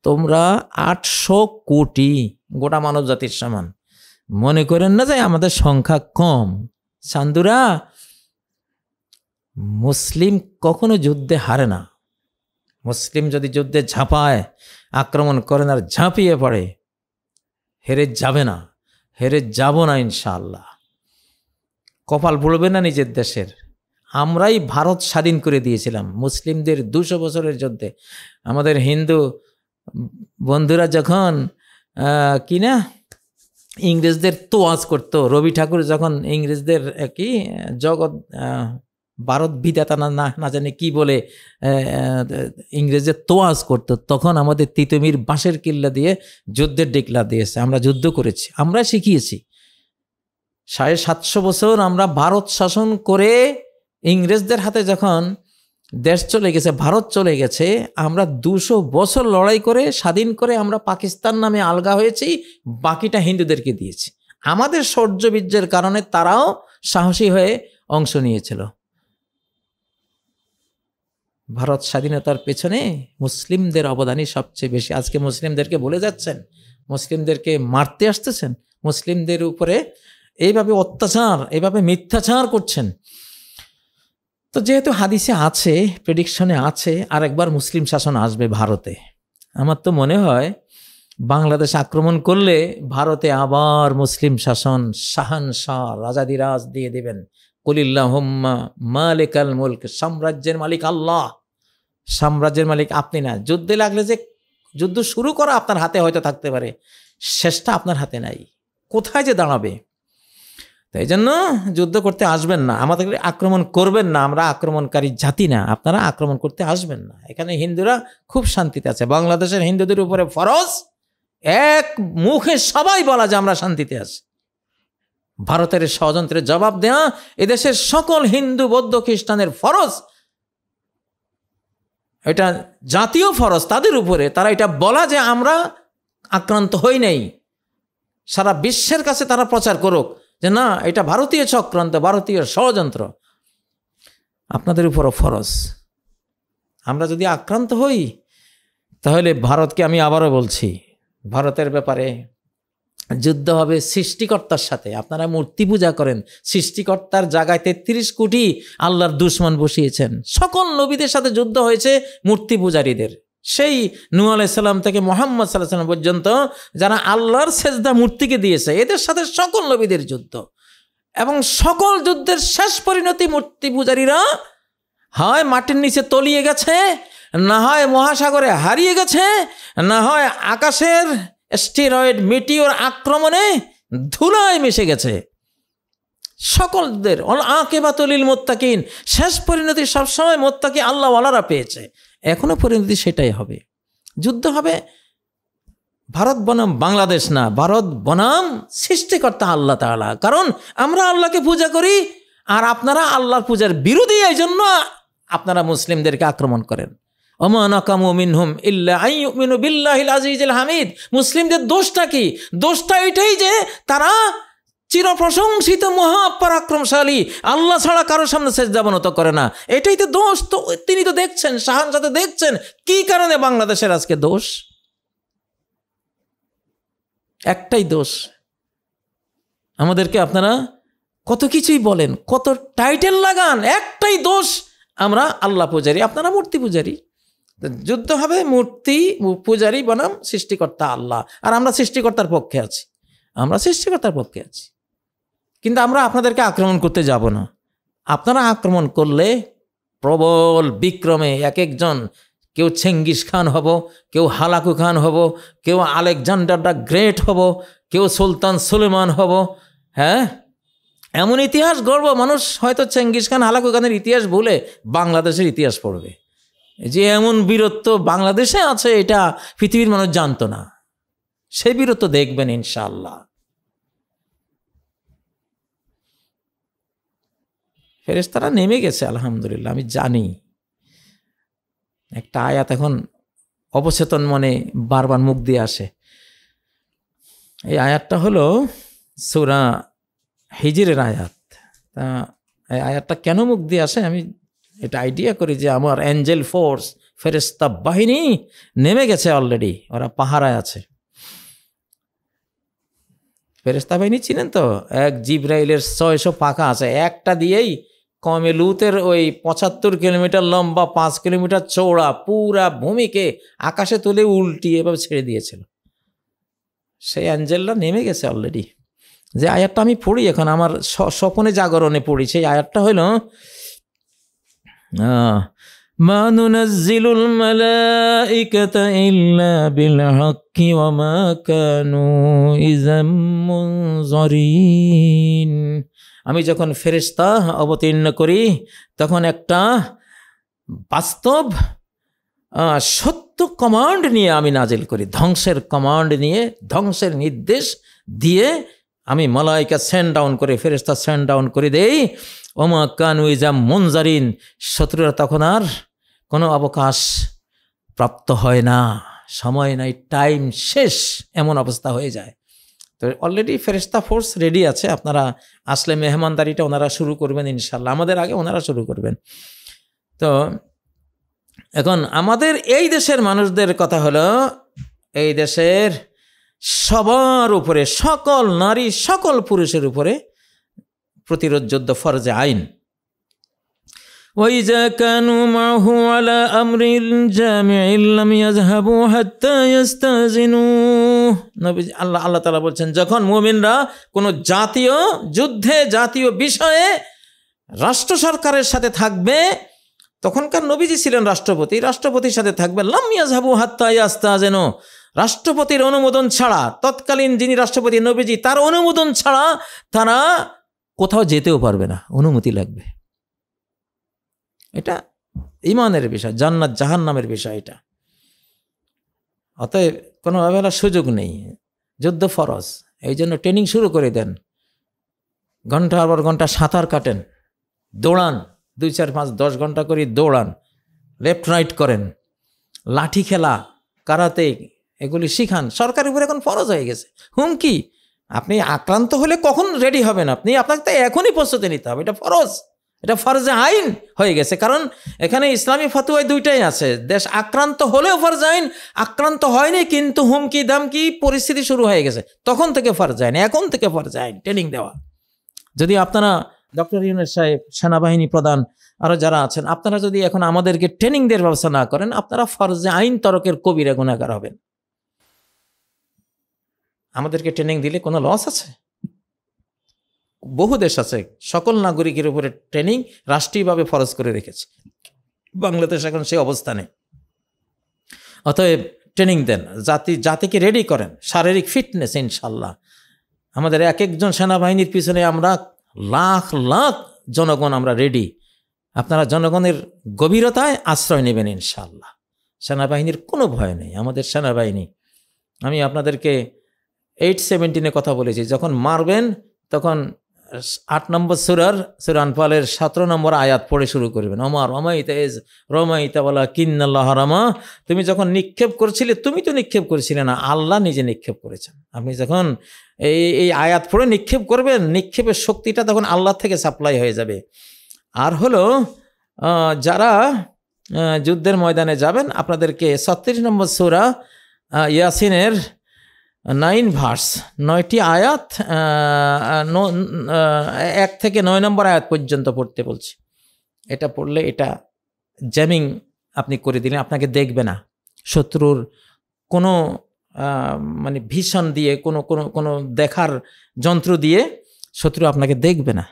তোমরা 800 কোটি, গোটা মানব জাতির সমান। মনে করেন না যে আমাদের সংখ্যা কম। সান্দুরা, মুসলিম কখনো যুদ্ধে হারে না। মুসলিম যদি যুদ্ধে ঝাঁপায়, আক্রমণ করেন আর ঝাঁপিয়ে পড়ে, হেরে যাবে না, হেরে যাব না ইনশাআল্লাহ। কপাল ভুলবে না নিজের দেশের। আমরাই ভারত স্বাধীন করে দিয়েছিলাম মুসলিমদের 200 বছরের যুদ্ধে। আমাদের হিন্দু বন্ধুরা যখন কিনা ইংরেজদের তোয়াজ করতো, রবি ঠাকুর যখন ইংরেজদের কি জগৎ ভারত বিধাতা না জানি কি বলে ইংরেজদের তোয়াজ করতো, তখন আমাদের তিতুমির বাঁশের কিল্লা দিয়ে যুদ্ধের ডিক্লার দিয়েছে। আমরা যুদ্ধ করেছি, আমরা শিখিয়েছি। 750 বছর আমরা ভারত শাসন করে ইংরেজদের হাতে যখন দেশ চলে গেছে, ভারত চলে গেছে, আমরা 200 বছর লড়াই করে স্বাধীন করে আমরা পাকিস্তান নামে আলগা হয়েছি, বাকিটা হিন্দুদেরকে দিয়েছি। আমাদের শৌর্যবীর্যের কারণে তারাও সাহসী হয়ে অংশ নিয়েছিল। ভারত স্বাধীনতার পেছনে মুসলিমদের অবদানই সবচেয়ে বেশি। আজকে মুসলিমদেরকে বলে যাচ্ছেন, মুসলিমদেরকে মারতে আসতেছেন, মুসলিমদের উপরে এইভাবে অত্যাচার, এইভাবে মিথ্যাচার করছেন। তো যেহেতু হাদিসে আছে, প্রেডিকশনে আছে আরেকবার মুসলিম শাসন আসবে ভারতে, আমার তো মনে হয় বাংলাদেশ আক্রমণ করলে ভারতে আবার মুসলিম শাসন, শাহানশাহ, রাজাদিরাজ দিয়ে দেবেন। কুলিল্লাহুম্মা মালিকাল মুলক, সাম্রাজ্যের মালিক আল্লাহ, সাম্রাজ্যের মালিক আপনি না। যুদ্ধে লাগলে যে যুদ্ধ শুরু করা আপনার হাতে হয়তো থাকতে পারে, শেষটা আপনার হাতে নাই, কোথায় যে দাঁড়াবে। তাই জন্য যুদ্ধ করতে আসবেন না, আমাদের আক্রমণ করবেন না, আমরা আক্রমণকারী জাতি না, আপনারা আক্রমণ করতে আসবেন না। এখানে হিন্দুরা খুব শান্তিতে আছে। বাংলাদেশের হিন্দুদের উপরে ফরজ এক মুখে সবাই বলা যে আমরা শান্তিতে আছি। ভারতের ষড়যন্ত্রের জবাব দেয়া এদেশের সকল হিন্দু, বৌদ্ধ, খ্রিস্টানের ফরজ, এটা জাতীয় ফরজ তাদের উপরে। তারা এটা বলা যে আমরা আক্রান্ত হই নাই, সারা বিশ্বের কাছে তারা প্রচার করুক যে না, এটা ভারতীয় চক্রান্ত, ভারতীয় ষড়যন্ত্র। আপনাদের উপরও ফরজ। আমরা যদি আক্রান্ত হই তাহলে ভারতকে, আমি আবারও বলছি, ভারতের ব্যাপারে যুদ্ধ হবে সৃষ্টিকর্তার সাথে। আপনারা মূর্তি পূজা করেন, সৃষ্টিকর্তার জায়গায় 33 কোটি আল্লাহর দুশমন বসিয়েছেন। সকল নবীদের সাথে যুদ্ধ হয়েছে মূর্তি পূজারীদের। সেই নূহ আলাইহিস সালাম থেকে মুহাম্মদ সাল্লাল্লাহু আলাইহি ওয়াসাল্লাম পর্যন্ত যারা আল্লাহর সেজদা মূর্তিকে দিয়েছে, এদের সাথে সকল নবীদের যুদ্ধ, এবং সকল যুদ্ধের শেষ পরিণতি মূর্তি পূজারীরা হয় মাটির নিচে তলিয়ে গেছে, না হয় মহাসাগরে হারিয়ে গেছে, না হয় আকাশের স্টেরয়েড মিটিওর আক্রমণে ধুলায় মিশে গেছে। সকলদের আকিবাতুল মুত্তাকিন, শেষ পরিণতি সবসময় মুত্তাকি আল্লাহওয়ালারা পেয়েছে। এখনো পরিণতি সেটাই হবে। যুদ্ধ হবে ভারত বনাম বাংলাদেশ না, ভারত বনাম সৃষ্টিকর্তা আল্লাহ তাআলা। কারণ আমরা আল্লাহকে পূজা করি, আর আপনারা আল্লাহর পূজার বিরোধী, এই জন্য আপনারা মুসলিমদেরকে আক্রমণ করেন। ওমা নাকামু মিনহুম ইল্লা আন ইউমিনু বিল্লাহিল আজিজিল হামিদ। মুসলিমদের দোষটা কি? দোষটা এটাই যে তারা চিরপ্রশংসিত মহাপরাক্রমশালী আল্লাহ ছাড়া কারোর সামনে সেজদা অবনত করে না। এটাই তো দোষ। তো তিনি তো দেখছেন, শাহানশাতে দেখছেন কি কারণে বাংলাদেশের আজকে দোষ। একটাই দোষ। আমাদেরকে আপনারা কত কিছুই বলেন, কত টাইটেল লাগান, একটাই দোষ, আমরা আল্লাহ পূজারী, আপনারা মূর্তি পূজারী। যুদ্ধ হবে মূর্তি পূজারী বনাম সৃষ্টিকর্তা আল্লাহ। আর আমরা সৃষ্টিকর্তার পক্ষে আছি, আমরা সৃষ্টিকর্তার পক্ষে আছি। কিন্তু আমরা আপনাদেরকে আক্রমণ করতে যাব না। আপনারা আক্রমণ করলে প্রবল বিক্রমে এক একজন, কেউ চেঙ্গিস খান হব, কেউ হালাকু খান হব, কেউ আলেকজান্ডার দ্য গ্রেট হব, কেউ সুলতান সুলেমান হব। হ্যাঁ, এমন ইতিহাস গড়ব, মানুষ হয়তো চেঙ্গিস খান হালাকু খানের ইতিহাস ভুলে বাংলাদেশের ইতিহাস পড়বে, যে এমন বীরত্ব বাংলাদেশে আছে এটা পৃথিবীর মানুষ জানতো না। সেই বীরত্ব দেখবেন ইনশাআল্লাহ। ফেরেশতারা নেমে গেছে আলহামদুলিল্লাহ, আমি জানি। একটা আয়াত এখন অবচেতন মনে বারবার মুখ দিয়ে আসে। এই আয়াতটা হলো সূরা হিজরের আয়াত। তা এই আয়াতটা কেন মুখ দিয়ে আসে আমি এটা আইডিয়া করি যে আমার অ্যাঞ্জেল ফোর্স, ফেরেশতা বাহিনী নেমে গেছে অলরেডি, ওরা পাহারায় আছে। ফেরেশতা বাহিনী চিনেন তো, এক জিব্রাইলের 600 পাখা আছে, একটা দিয়েই কমে লুতের ওই 75 কিলোমিটার লম্বা 5 কিলোমিটার চৌড়া পুরা ভূমিকে আকাশে তুলে উল্টিয়ে এভাবে ছেড়ে দিয়েছিল। সেই অ্যাঞ্জেলরা নেমে গেছে অলরেডি। যে আয়াতটা আমি পড়ি এখন, আমার স্বপনে জাগরণে পড়ি, সেই আয়াতটা হলো মা নুনাজ্জিলুল মালাইকাতা ইল্লা বিল হাক্কি ওয়া মা কানু ইযাম মুনযারিন। আমি যখন ফেরেশতা অবতীর্ণ করি তখন একটা বাস্তব সত্য কমান্ড নিয়ে আমি নাজিল করি, ধ্বংসের কমান্ড নিয়ে, ধ্বংসের নির্দেশ দিয়ে আমি মালাইকা সেন্ড ডাউন করে, ফেরেশতা সেন্ড ডাউন করে দেই। ওমা কানু ইযাম মুনযারিন, শত্রুরা তখন আর কোনো অবকাশ প্রাপ্ত হয় না, সময় নাই, টাইম শেষ, এমন অবস্থা হয়ে যায়। তো অলরেডি ফেরেশতা ফোর্স রেডি আছে, আপনারা আসলে মেহমানদারিটা ওনারা শুরু করবেন ইনশাল্লাহ, আমাদের আগে ওনারা শুরু করবেন। তো এখন আমাদের এই দেশের মানুষদের কথা হলো, এই দেশের সবার উপরে, সকল নারী সকল পুরুষের উপরে প্রতিরোধ যুদ্ধ ফরজে আইন। وَإِذَا كَانُوا مَعَهُ عَلَى أَمْرٍ جَامِعٍ لَمْ يَذْهَبُوا حَتَّى يَسْتَأْذِنُوهُ। নবী আল্লাহ তাআলা বলছেন, যখন মুমিনরা কোনো জাতীয় যুদ্ধে, জাতীয় বিষয়ে রাষ্ট্র সরকারের সাথে থাকবে, তখনকার নবীজি ছিলেন রাষ্ট্রপতি, রাষ্ট্রপতির সাথে থাকবে, লাম ইয়াযহাবু হাত্তা ইয়াস্তাযিনু, রাষ্ট্রপতির অনুমোদন ছাড়া, তৎকালীন যিনি রাষ্ট্রপতি নবীজি, তার অনুমোদন ছাড়া তারা কোথাও যেতেও পারবে না, অনুমতি লাগবে। এটা ঈমানের বিষয়, জান্নাত জাহান্নামের বিষয় এটা। অতএব কোনো অবহেলার সুযোগ নেই, যুদ্ধ ফরজ। এই জন্য ট্রেনিং শুরু করে দেন, ঘন্টার পর ঘন্টা সাঁতার কাটেন, দৌড়ান, 2, 4, 5, 10 ঘন্টা করে দৌড়ান, লেফট রাইট করেন, লাঠি খেলা, কারাতে, এগুলি শিখান। সরকারের উপরে এখন ফরজ হয়ে গেছে। হুমকি, আপনি আক্রান্ত হলে কখন রেডি হবেন? আপনাকে তো এখনই প্রস্তুতি নিতে হবে, এটা ফরজ, এটা ফরজে আইন হয়ে গেছে। কারণ এখানে ইসলামী ফতোয়ায় দুইটাই আছে, দেশ আক্রান্ত হলেও ফরজ আইন, আক্রান্ত হয়নি কিন্তু হুমকি দামকি পরিস্থিতি শুরু হয়ে গেছে, তখন থেকে ফরজ আইন, এখন থেকে ফরজ আইন ট্রেনিং দেওয়া। যদি আপনারা ডক্টর ইউনূস সাহেব, সেনাবাহিনী প্রধান, আরো যারা আছেন, আপনারা যদি এখন আমাদেরকে ট্রেনিং দেওয়ার ব্যবস্থা না করেন, আপনারা ফরজে আইন তরকের কবিরা গুনাহগার হবেন। আমাদেরকে ট্রেনিং দিলে কোনো লস আছে? বহু দেশ আছে সকল নাগরিকের উপরে ট্রেনিং রাষ্ট্রীয়ভাবে ফরজ করে রেখেছে, বাংলাদেশ এখন সেই অবস্থানে। অতএব ট্রেনিং দেন, জাতিকে রেডি করেন, শারীরিক ফিটনেস ইনশাল্লাহ। আমাদের এক একজন সেনাবাহিনীর পিছনে আমরা লাখ লাখ জনগণ আমরা রেডি। আপনারা জনগণের গভীরতায় আশ্রয় নেবেন ইনশাল্লাহ। সেনাবাহিনীর কোনো ভয় নেই, আমাদের সেনাবাহিনী। আমি আপনাদেরকে 8:17 কথা বলেছি, যখন মারবেন তখন 8 নম্বর সূরা আনফালের 17 নম্বর আয়াত পড়ে শুরু করবেন। ওমা রমাইতা ইজ রমাইতা ওয়ালা কিন্নাল্লাহ রামা। তুমি যখন নিক্ষেপ করেছিলে, তুমি তো নিক্ষেপ করেছিলে না, আল্লাহ নিজে নিক্ষেপ করেছেন। আপনি যখন এই আয়াত পড়ে নিক্ষেপ করবেন, নিক্ষেপের শক্তিটা তখন আল্লাহ থেকে সাপ্লাই হয়ে যাবে। আর হলো যারা যুদ্ধের ময়দানে যাবেন, আপনাদেরকে 36 নম্বর সূরা ইয়াসিনের 9 ভার্স, 9টি আয়াত, 1 থেকে 9 নম্বর আয়াত পর্যন্ত পড়তে বলছি। এটা পড়লে এটা জ্যামিং আপনি করে দিলেন, আপনাকে দেখবে না। শত্রুর কোনো মানে ভীষণ দিয়ে, কোনো দেখার যন্ত্র দিয়ে শত্রু আপনাকে দেখবে না।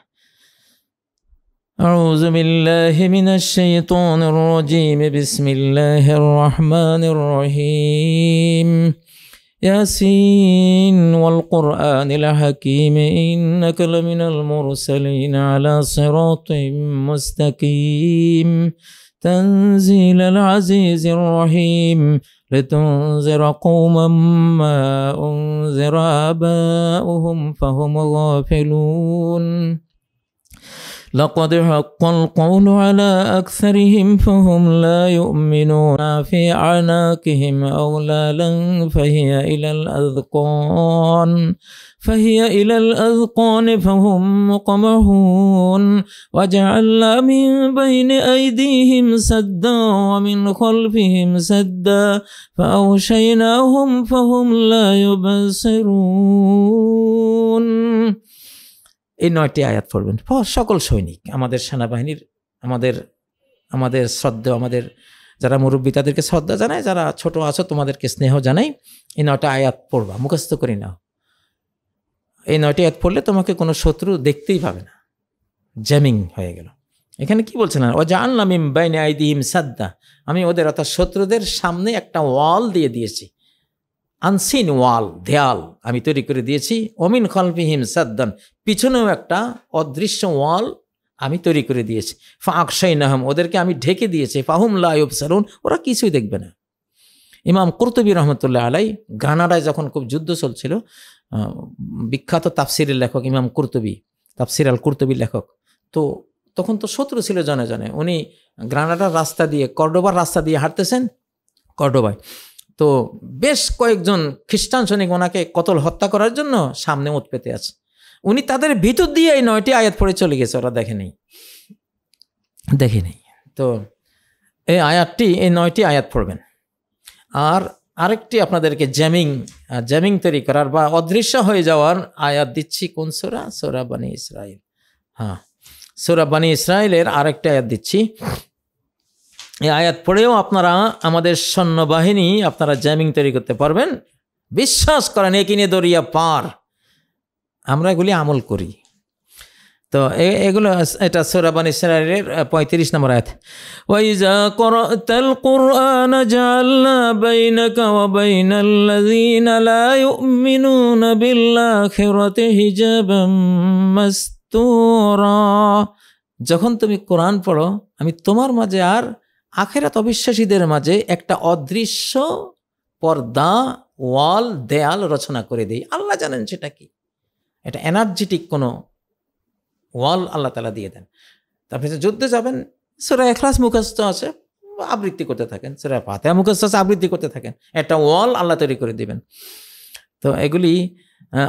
আউযু বিল্লাহি মিনাশ শাইতানির রাজীম, বিসমিল্লাহির রহমানির রহিম। ياسين والقرآن الحكيم إنك لمن المرسلين على صراط مستقيم تنزيل العزيز الرحيم لتنذر قوما ما أنذر آباؤهم فهم غافلون لقد حق القول على أكثرهم فهم لا يؤمنون في أعناقهم أغلالا فهي إلى الأذقان فهم مقمحون وجعلنا من بين أيديهم سدا ومن خلفهم سدا فأغشيناهم فهم لا يبصرون। এই 9টি আয়াত পড়বেন সকল সৈনিক, আমাদের সেনাবাহিনীর, আমাদের শ্রদ্ধা, আমাদের যারা মুরব্বী তাদেরকে শ্রদ্ধা জানাই, যারা ছোট আছো তোমাদেরকে স্নেহ জানাই। এই 9টা আয়াত পড়বা, মুখস্থ করি নাও। এই 9টি আয়াত পড়লে তোমাকে কোনো শত্রু দেখতেই পাবে না, জ্যামিং হয়ে গেল। এখানে কি বলছেন? ও জাআলনা মিন বাইনি আইদিহিম সাদ্দা, আমি ওদের অর্থাৎ শত্রুদের সামনে একটা ওয়াল দিয়ে দিয়েছি, আনসিন ওয়াল, দেয়াল আমি তৈরি করে দিয়েছি। ওমিন খালফিহিম সাদ্দান, পিছনেও একটা অদৃশ্য ওয়াল আমি তৈরি করে দিয়েছি। ফাআগশাইনাহুম, ওদেরকে আমি ঢেকে দিয়েছি। ফাহুম লা ইউবসারুন, ওরা কিছুই দেখবে না। ইমাম কুরতুবী রহমতুল্লাহ আলাই, গ্রানাডায় যখন খুব যুদ্ধ চলছিল, বিখ্যাত তাফসিরের লেখক ইমাম কুরতুবী, তাফসির আল কুরতুবীর লেখক, তো তখন তো শত্রু ছিল জনে জনে। উনি গ্রানাডার রাস্তা দিয়ে, কর্ডোবার রাস্তা দিয়ে হাঁটতেছেন, কর্ডোবায়। তো বেশ কয়েকজন খ্রিস্টান সৈনিক ওনাকে কতল হত্যা করার জন্য সামনে ওত পেতে আছে। উনি তাদের ভিতর দিয়ে এই 9টি আয়াত পড়ে চলে গেছে, ওরা দেখেনি। তো এই আয়াতটি, এই 9টি আয়াত পড়বেন। আর আরেকটি আপনাদেরকে জ্যামিং তৈরি করার বা অদৃশ্য হয়ে যাওয়ার আয়াত দিচ্ছি। কোন সূরা? সূরা বনী ইসরাইল। হ্যাঁ, সূরা বনী ইসরাইলের আরেকটা আয়াত দিচ্ছি। এই আয়াত পড়েও আপনারা আমাদের সৈন্যবাহিনী আপনারা জ্যামিং তৈরি করতে পারবেন। বিশ্বাস করেন, একিনে দরিয়া পার। আমরা এগুলি আমল করি। তো এগুলো, এটা সূরা বনী ইসরাইলের 35 নম্বর আয়াত। ওয়াইজা ক্বরাতাল কুরআন জাআলনা বাইনাকা ওয়া বাইনাল্লাযীনা লা ইউমিনুনা বিল আখিরাতি হিজাবাম মাসতুরা। যখন তুমি কোরআন পড়ো, আমি তোমার মাঝে আর আখিরাত অবিশ্বাসীদের মাঝে একটা অদৃশ্য পর্দা, ওয়াল, দেয়াল রচনা করে দেই। আল্লাহ জানেন সেটা কি। এটা এনার্জেটিক কোনো ওয়াল আল্লাহ তাআলা দিয়ে দেন। আপনি যুদ্ধে যাবেন, সূরা ইখলাস মুখস্থ আছে, আবৃত্তি করতে থাকেন, সূরা ফাতিহা মুখস্থ আছে, আবৃত্তি করতে থাকেন। একটা ওয়াল আল্লাহ তৈরি করে দিবেন। তো এগুলি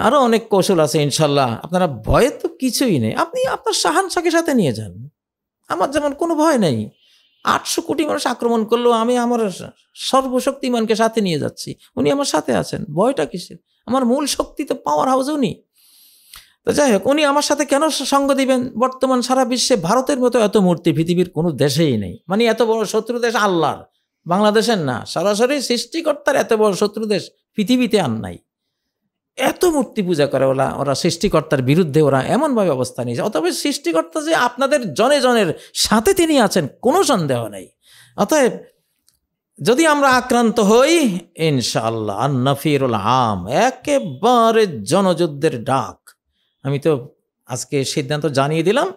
আরো অনেক কৌশল আছে ইনশাল্লাহ। আপনারা ভয়ে তো কিছুই নেই, আপনি আপনার শাহানশাকে সাথে নিয়ে যান। আমার যেমন কোনো ভয় নেই, 800 কোটি মানুষ আক্রমণ করলেও আমি আমার সর্বশক্তিমানকে সাথে নিয়ে যাচ্ছি, উনি আমার সাথে আছেন। ভয়টা কিসের? আমার মূল শক্তি তো পাওয়ার হাউস উনি। তো যাই হোক, উনি আমার সাথে কেন সঙ্গ দিবেন? বর্তমান সারা বিশ্বে ভারতের মতো এত মূর্তি পৃথিবীর কোনো দেশেই নেই। মানে এত বড় শত্রু দেশ আল্লাহর, বাংলাদেশের না, সরাসরি সৃষ্টিকর্তার এত বড় শত্রু দেশ পৃথিবীতে আর নাই। এত মূর্তি পূজা করে ওরা সৃষ্টিকর্তার বিরুদ্ধে ওরা এমনভাবে অবস্থা নিয়েছে। অতএব সৃষ্টিকর্তা যে আপনাদের জনে জনের সাথে তিনি আছেন কোনো সন্দেহ নেই। অতএব যদি আমরা আক্রান্ত হই, ইনশাআল্লাহ আন-নাফিরুল আম, একেবারে জনযুদ্ধের ডাক। আমি তো আজকে সিদ্ধান্ত জানিয়ে দিলাম,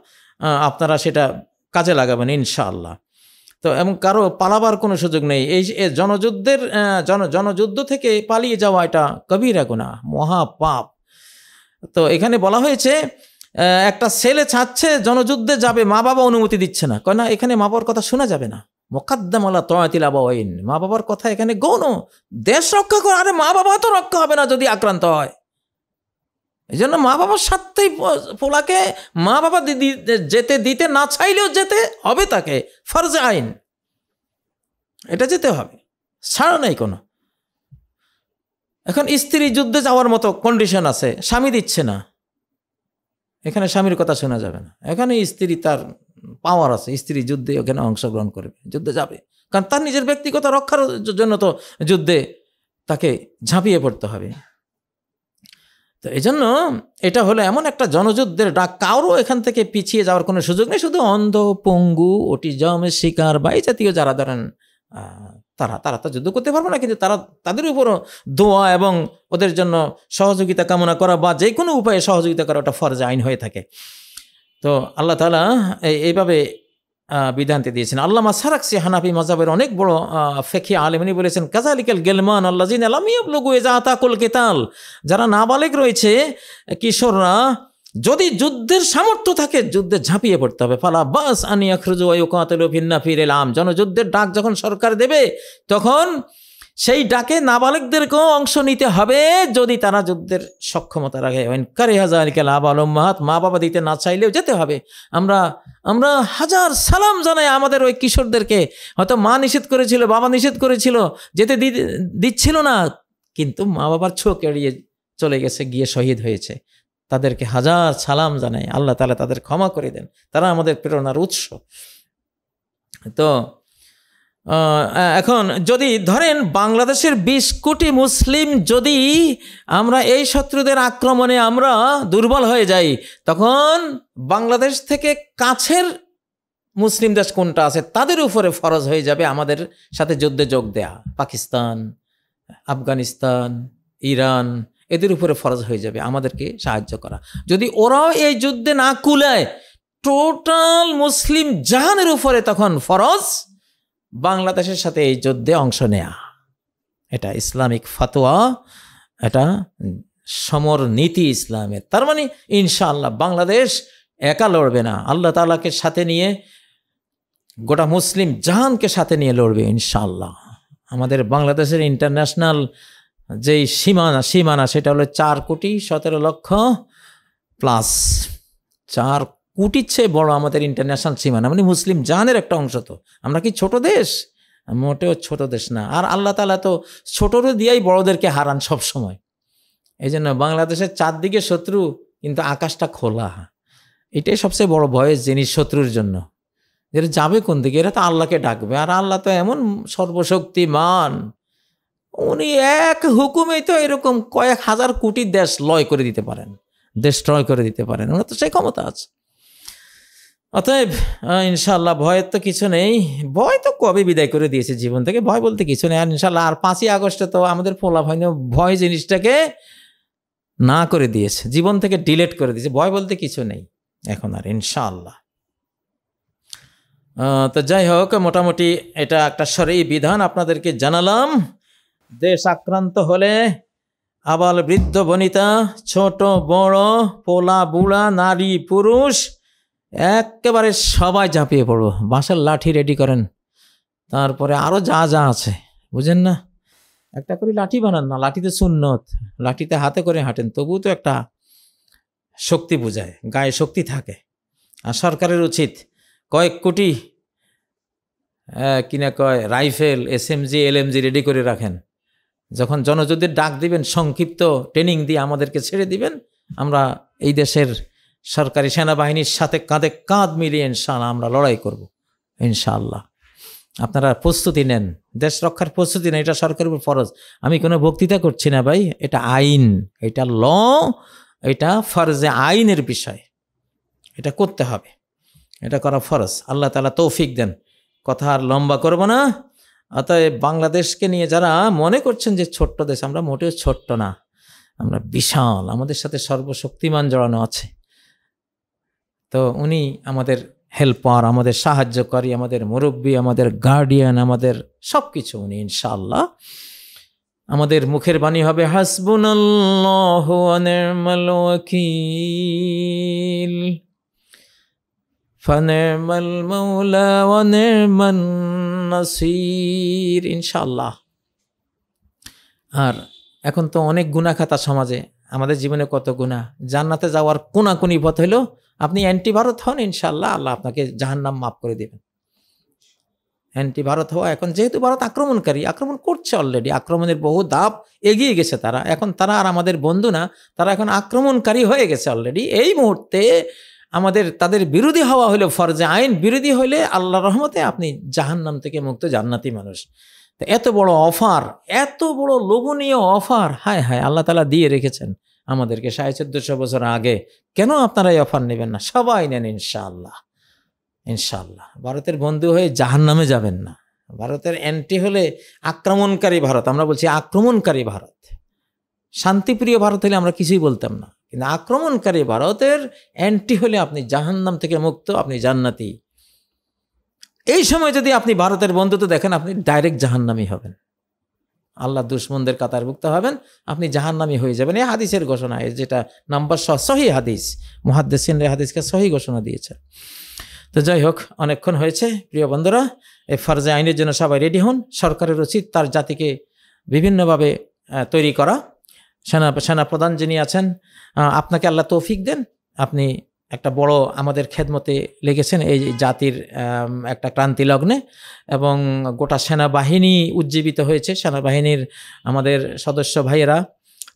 আপনারা সেটা কাজে লাগাবেন ইনশাআল্লাহ। তো এবং কারো পালাবার কোনো সুযোগ নেই। এই জনযুদ্ধের জনযুদ্ধ থেকে পালিয়ে যাওয়া এটা কবিরা গুনাহ, মহাপাপ। তো এখানে বলা হয়েছে একটা ছেলে চাচ্ছে জনযুদ্ধে যাবে, মা বাবা অনুমতি দিচ্ছে না, কয় না এখানে মা বাবার কথা শোনা যাবে না। মুকাদ্দাম আলা তাআতিল আবাওয়াইন, মা বাবার কথা এখানে গৌণ। দেশ রক্ষা করে, আরে মা বাবা তো রক্ষা হবে না যদি আক্রান্ত হয়। এই জন্য মা বাবার সাথেই পোলাকে মা বাবা যেতে দিতে না চাইলেও যেতে হবে, তাকে ফরজে আইন, এটা যেতে হবে, ছাড়া নাই কোনো। এখন স্ত্রী যুদ্ধে যাওয়ার মতো কন্ডিশন আছে, স্বামী দিচ্ছে না, এখানে স্বামীর কথা শোনা যাবে না। এখানে স্ত্রী তার পাওয়ার আছে, স্ত্রী যুদ্ধে ওখানে অংশগ্রহণ করবে, যুদ্ধে যাবে, কারণ তার নিজের ব্যক্তিগত রক্ষার জন্য তো যুদ্ধে তাকে ঝাঁপিয়ে পড়তে হবে। তো এই জন্য এটা হলো এমন একটা জনযুদ্ধের ডাক, কারো এখান থেকে পিছিয়ে যাওয়ার কোনো সুযোগ নেই। শুধু অন্ধ, পঙ্গু, অটিজমের শিকার বা এই জাতীয় যারা ধরেন তারা তো যুদ্ধ করতে পারবে না, কিন্তু তাদের উপরও দোয়া এবং ওদের জন্য সহযোগিতা কামনা করা বা যে কোনো উপায়ে সহযোগিতা করা ওটা ফরজ আইন হয়ে থাকে। তো আল্লাহ তাআলা এইভাবে বিধানটি দিয়েছেন। আল্লামা সারাকসি হানাফি মাযহাবের অনেক বড় ফিকহি আলেম, উনি বলেছেন কাযালিকাল গিলমান আল্লাযিনা লাম ইয়াবলুগু ইযা আতাকুল কিতাল, যারা নাবালেগ রয়েছে, কিশোররা, যদি যুদ্ধের সামর্থ্য থাকে যুদ্ধে ঝাঁপিয়ে পড়তে হবে। ফালা বাস আন ইয়াখরুজু ওয়া ইউকাতিলু ফিন নাফিরিল আম, জনযুদ্ধের ডাক যখন সরকার দেবে তখন সেই ডাকে নাবালেগদেরকেও অংশ নিতে হবে যদি তারা যুদ্ধের সক্ষমতা রাখে। মা বাবা দিতে না চাইলেও যেতে হবে। আমরা হাজার সালাম জানাই আমাদের ওই কিশোরদেরকে, হয়তো মা নিষেধ করেছিল, বাবা নিষেধ করেছিল, যেতে দিচ্ছিল না, কিন্তু মা বাবার চোখ এড়িয়ে চলে গেছে, গিয়ে শহীদ হয়েছে। তাদেরকে হাজার সালাম জানাই, আল্লাহ তাআলা তাদের ক্ষমা করে দেন, তারা আমাদের প্রেরণার উৎস। তো এখন যদি ধরেন বাংলাদেশের 20 কোটি মুসলিম যদি আমরা এই শত্রুদের আক্রমণে আমরা দুর্বল হয়ে যাই, তখন বাংলাদেশ থেকে কাছের মুসলিম দেশ কোনটা আছে তাদের উপরে ফরজ হয়ে যাবে আমাদের সাথে যুদ্ধে যোগ দেয়া। পাকিস্তান, আফগানিস্তান, ইরান, এদের উপরে ফরজ হয়ে যাবে আমাদেরকে সাহায্য করা। যদি ওরাও এই যুদ্ধে না কুলায়, টোটাল মুসলিম জাহানের উপরে তখন ফরজ বাংলাদেশের সাথে এই যুদ্ধে অংশ নেয়া। এটা ইসলামিক ফতোয়া, এটা সমর নীতি ইসলামের। তার মানে ইনশাআল্লাহ বাংলাদেশ একা লড়বে না, আল্লাহ তাআলাকে সাথে নিয়ে গোটা মুসলিম জাহানকে সাথে নিয়ে লড়বে ইনশাআল্লাহ। আমাদের বাংলাদেশের ইন্টারন্যাশনাল যেই সীমানা সেটা হলো 4,17,00,000 প্লাস। 4 কোটির চেয়ে বড় আমাদের ইন্টারন্যাশনাল সীমানা, মানে মুসলিম জাহানের একটা অংশ। তো আমরা কি ছোট দেশ? মোটেও ছোট দেশ না। আর আল্লাহ তাআলা তো ছোটরও দিয়েই বড়দেরকে হারান সব সময়। এই জন্য বাংলাদেশের চারদিকে শত্রু, কিন্তু আকাশটা খোলা। এটাই সবচেয়ে বড় ভয়ের জিনিস শত্রুর জন্য। এরা যাবে কোন দিকে? এরা তো আল্লাহকে ডাকবে, আর আল্লাহ তো এমন সর্বশক্তিমান, উনি এক হুকুমেই তো এরকম কয়েক হাজার কোটি দেশ লয় করে দিতে পারেন, ডেস্ট্রয় করে দিতে পারেন, ওনার তো সেই ক্ষমতা আছে। অতএব ইনশাআল্লাহ ভয়ের তো কিছু নেই, ভয় তো কবে বিদায় করে দিয়েছে জীবন থেকে, ভয় বলতে কিছু নেই। আর ইনশাআল্লাহ আর 5ই আগস্টে তো আমাদের পোলাপাইন ভয় জিনিসটাকে না করে দিয়েছে, জীবন থেকে ডিলেট করে দিয়েছে, ভয় বলতে কিছু নেই এখন আর ইনশাআল্লাহ। তো যাই হোক, মোটামুটি এটা একটা শরঈ বিধান আপনাদেরকে জানালাম। দেশ আক্রান্ত হলে আবাল বৃদ্ধ বনিতা, ছোট বড়, পোলা বুড়া, নারী পুরুষ, একেবারে সবাই ঝাঁপিয়ে পড়বো। বাঁশের লাঠি রেডি করেন, তারপরে আরো যা যা আছে বুঝেন না, একটা করে লাঠি বানান না, লাঠিতে সুন্নত, লাঠিতে হাতে করে হাঁটেন, তবুও তো একটা শক্তি বোঝায়, গায়ে শক্তি থাকে। আর সরকারের উচিত কয়েক কোটি কিনা কয় রাইফেল, SMG, LMG রেডি করে রাখেন। যখন জনযুদ্ধের ডাক দিবেন, সংক্ষিপ্ত ট্রেনিং দিয়ে আমাদেরকে ছেড়ে দিবেন, আমরা এই দেশের সরকারি সেনাবাহিনীর সাথে কাঁধে কাঁধ মিলিয়ে ইনশাআল্লাহ আমরা লড়াই করব ইনশাআল্লাহ। আপনারা প্রস্তুতি নেন, দেশ রক্ষার প্রস্তুতি নেন, এটা সরকারের উপর ফরজ। আমি কোনো বক্তৃতা করছি না ভাই, এটা আইন, এটা ল, এটা ফরজে আইনের বিষয়, এটা করতে হবে, এটা করা ফরজ। আল্লাহ তাআলা তৌফিক দেন। কথা আর লম্বা করব না। অতএব বাংলাদেশকে নিয়ে যারা মনে করছেন যে ছোট্ট দেশ, আমরা মোটেও ছোট্ট না, আমরা বিশাল, আমাদের সাথে সর্বশক্তিমান জড়ানো আছে। তো উনি আমাদের হেল্পার, আমাদের সাহায্যকারী, আমাদের মুরব্বী, আমাদের গার্ডিয়ান, আমাদের সব কিছু উনি ইনশাআল্লাহ। আমাদের মুখের বাণী হবে হাসবুনাল্লাহু ওয়া নি'মাল ওয়াকিল ফানি'মাল মাওলা ওয়া নি'মান নাসির ইনশাআল্লাহ। আর এখন তো অনেক গুনাহ খাতা সমাজে, আমাদের জীবনে কত গুনাহ। জান্নাতে যাওয়ার কোনাকুনি পথ হলো আপনি অ্যান্টি ভারত হন, ইনশাআল্লাহ আল্লাহ আপনাকে জাহান্নাম মাফ করে দেবেন। অ্যান্টি ভারত হওয়া, এখন যেহেতু ভারত আক্রমণকারী, আক্রমণ করছে অলরেডি, আক্রমণের বহু ধাপ এগিয়ে গেছে তারা, এখন তারা আর আমাদের বন্ধু না, তারা এখন আক্রমণকারী হয়ে গেছে অলরেডি। এই মুহূর্তে আমাদের তাদের বিরোধী হওয়া হলো ফরজে আইন, বিরোধী হলে আল্লাহর রহমতে আপনি জাহান্নাম থেকে মুক্ত জান্নাতি মানুষ। তো এত বড় অফার, এত বড় লোভনীয় অফার, হায় হায় আল্লাহ তাআলা দিয়ে রেখেছেন আমাদেরকে 1450 বছর আগে। কেন আপনারা এই অফার নেবেন না? সবাই নেন ইনশাআল্লাহ, ইনশাআল্লাহ। ভারতের বন্ধু হয়ে জাহান্নামে যাবেন না। ভারতের অ্যান্টি হলে আক্রমণকারী ভারত, আমরা বলছি আক্রমণকারী ভারত। শান্তিপ্রিয় ভারত হলে আমরা কিছুই বলতাম না, কিন্তু আক্রমণকারী ভারতের অ্যান্টি হলে আপনি জাহান্নাম থেকে মুক্ত, আপনি জান্নাতি। এই সময় যদি আপনি ভারতের বন্ধুত্ব দেখেন, আপনি ডাইরেক্ট জাহান্নামী হবেন, আল্লাহ দুশমনদের কাতারভুক্ত হবেন, আপনি জাহান্নামী হয়ে যাবেন। এই হাদিসের ঘোষণা, যেটা নাম্বার সহিহ হাদিস, মুহাদ্দিসিনরা হাদিসকে সহিহ ঘোষণা দিয়েছে। তো যাই হোক, অনেকক্ষণ হয়েছে প্রিয় বন্ধুরা। এই ফরজে আইনের জন্য সবাই রেডি হন। সরকারের উচিত তার জাতিকে বিভিন্নভাবে তৈরি করা। সেনা প্রধান যিনি আছেন, আপনাকে আল্লাহ তৌফিক দেন, আপনি একটা বড় আমাদের খেদমতে লেগেছেন এই জাতির একটা ক্রান্তি লগ্নে, এবং গোটা সেনাবাহিনী উজ্জীবিত হয়েছে। সেনাবাহিনীর আমাদের সদস্য ভাইয়েরা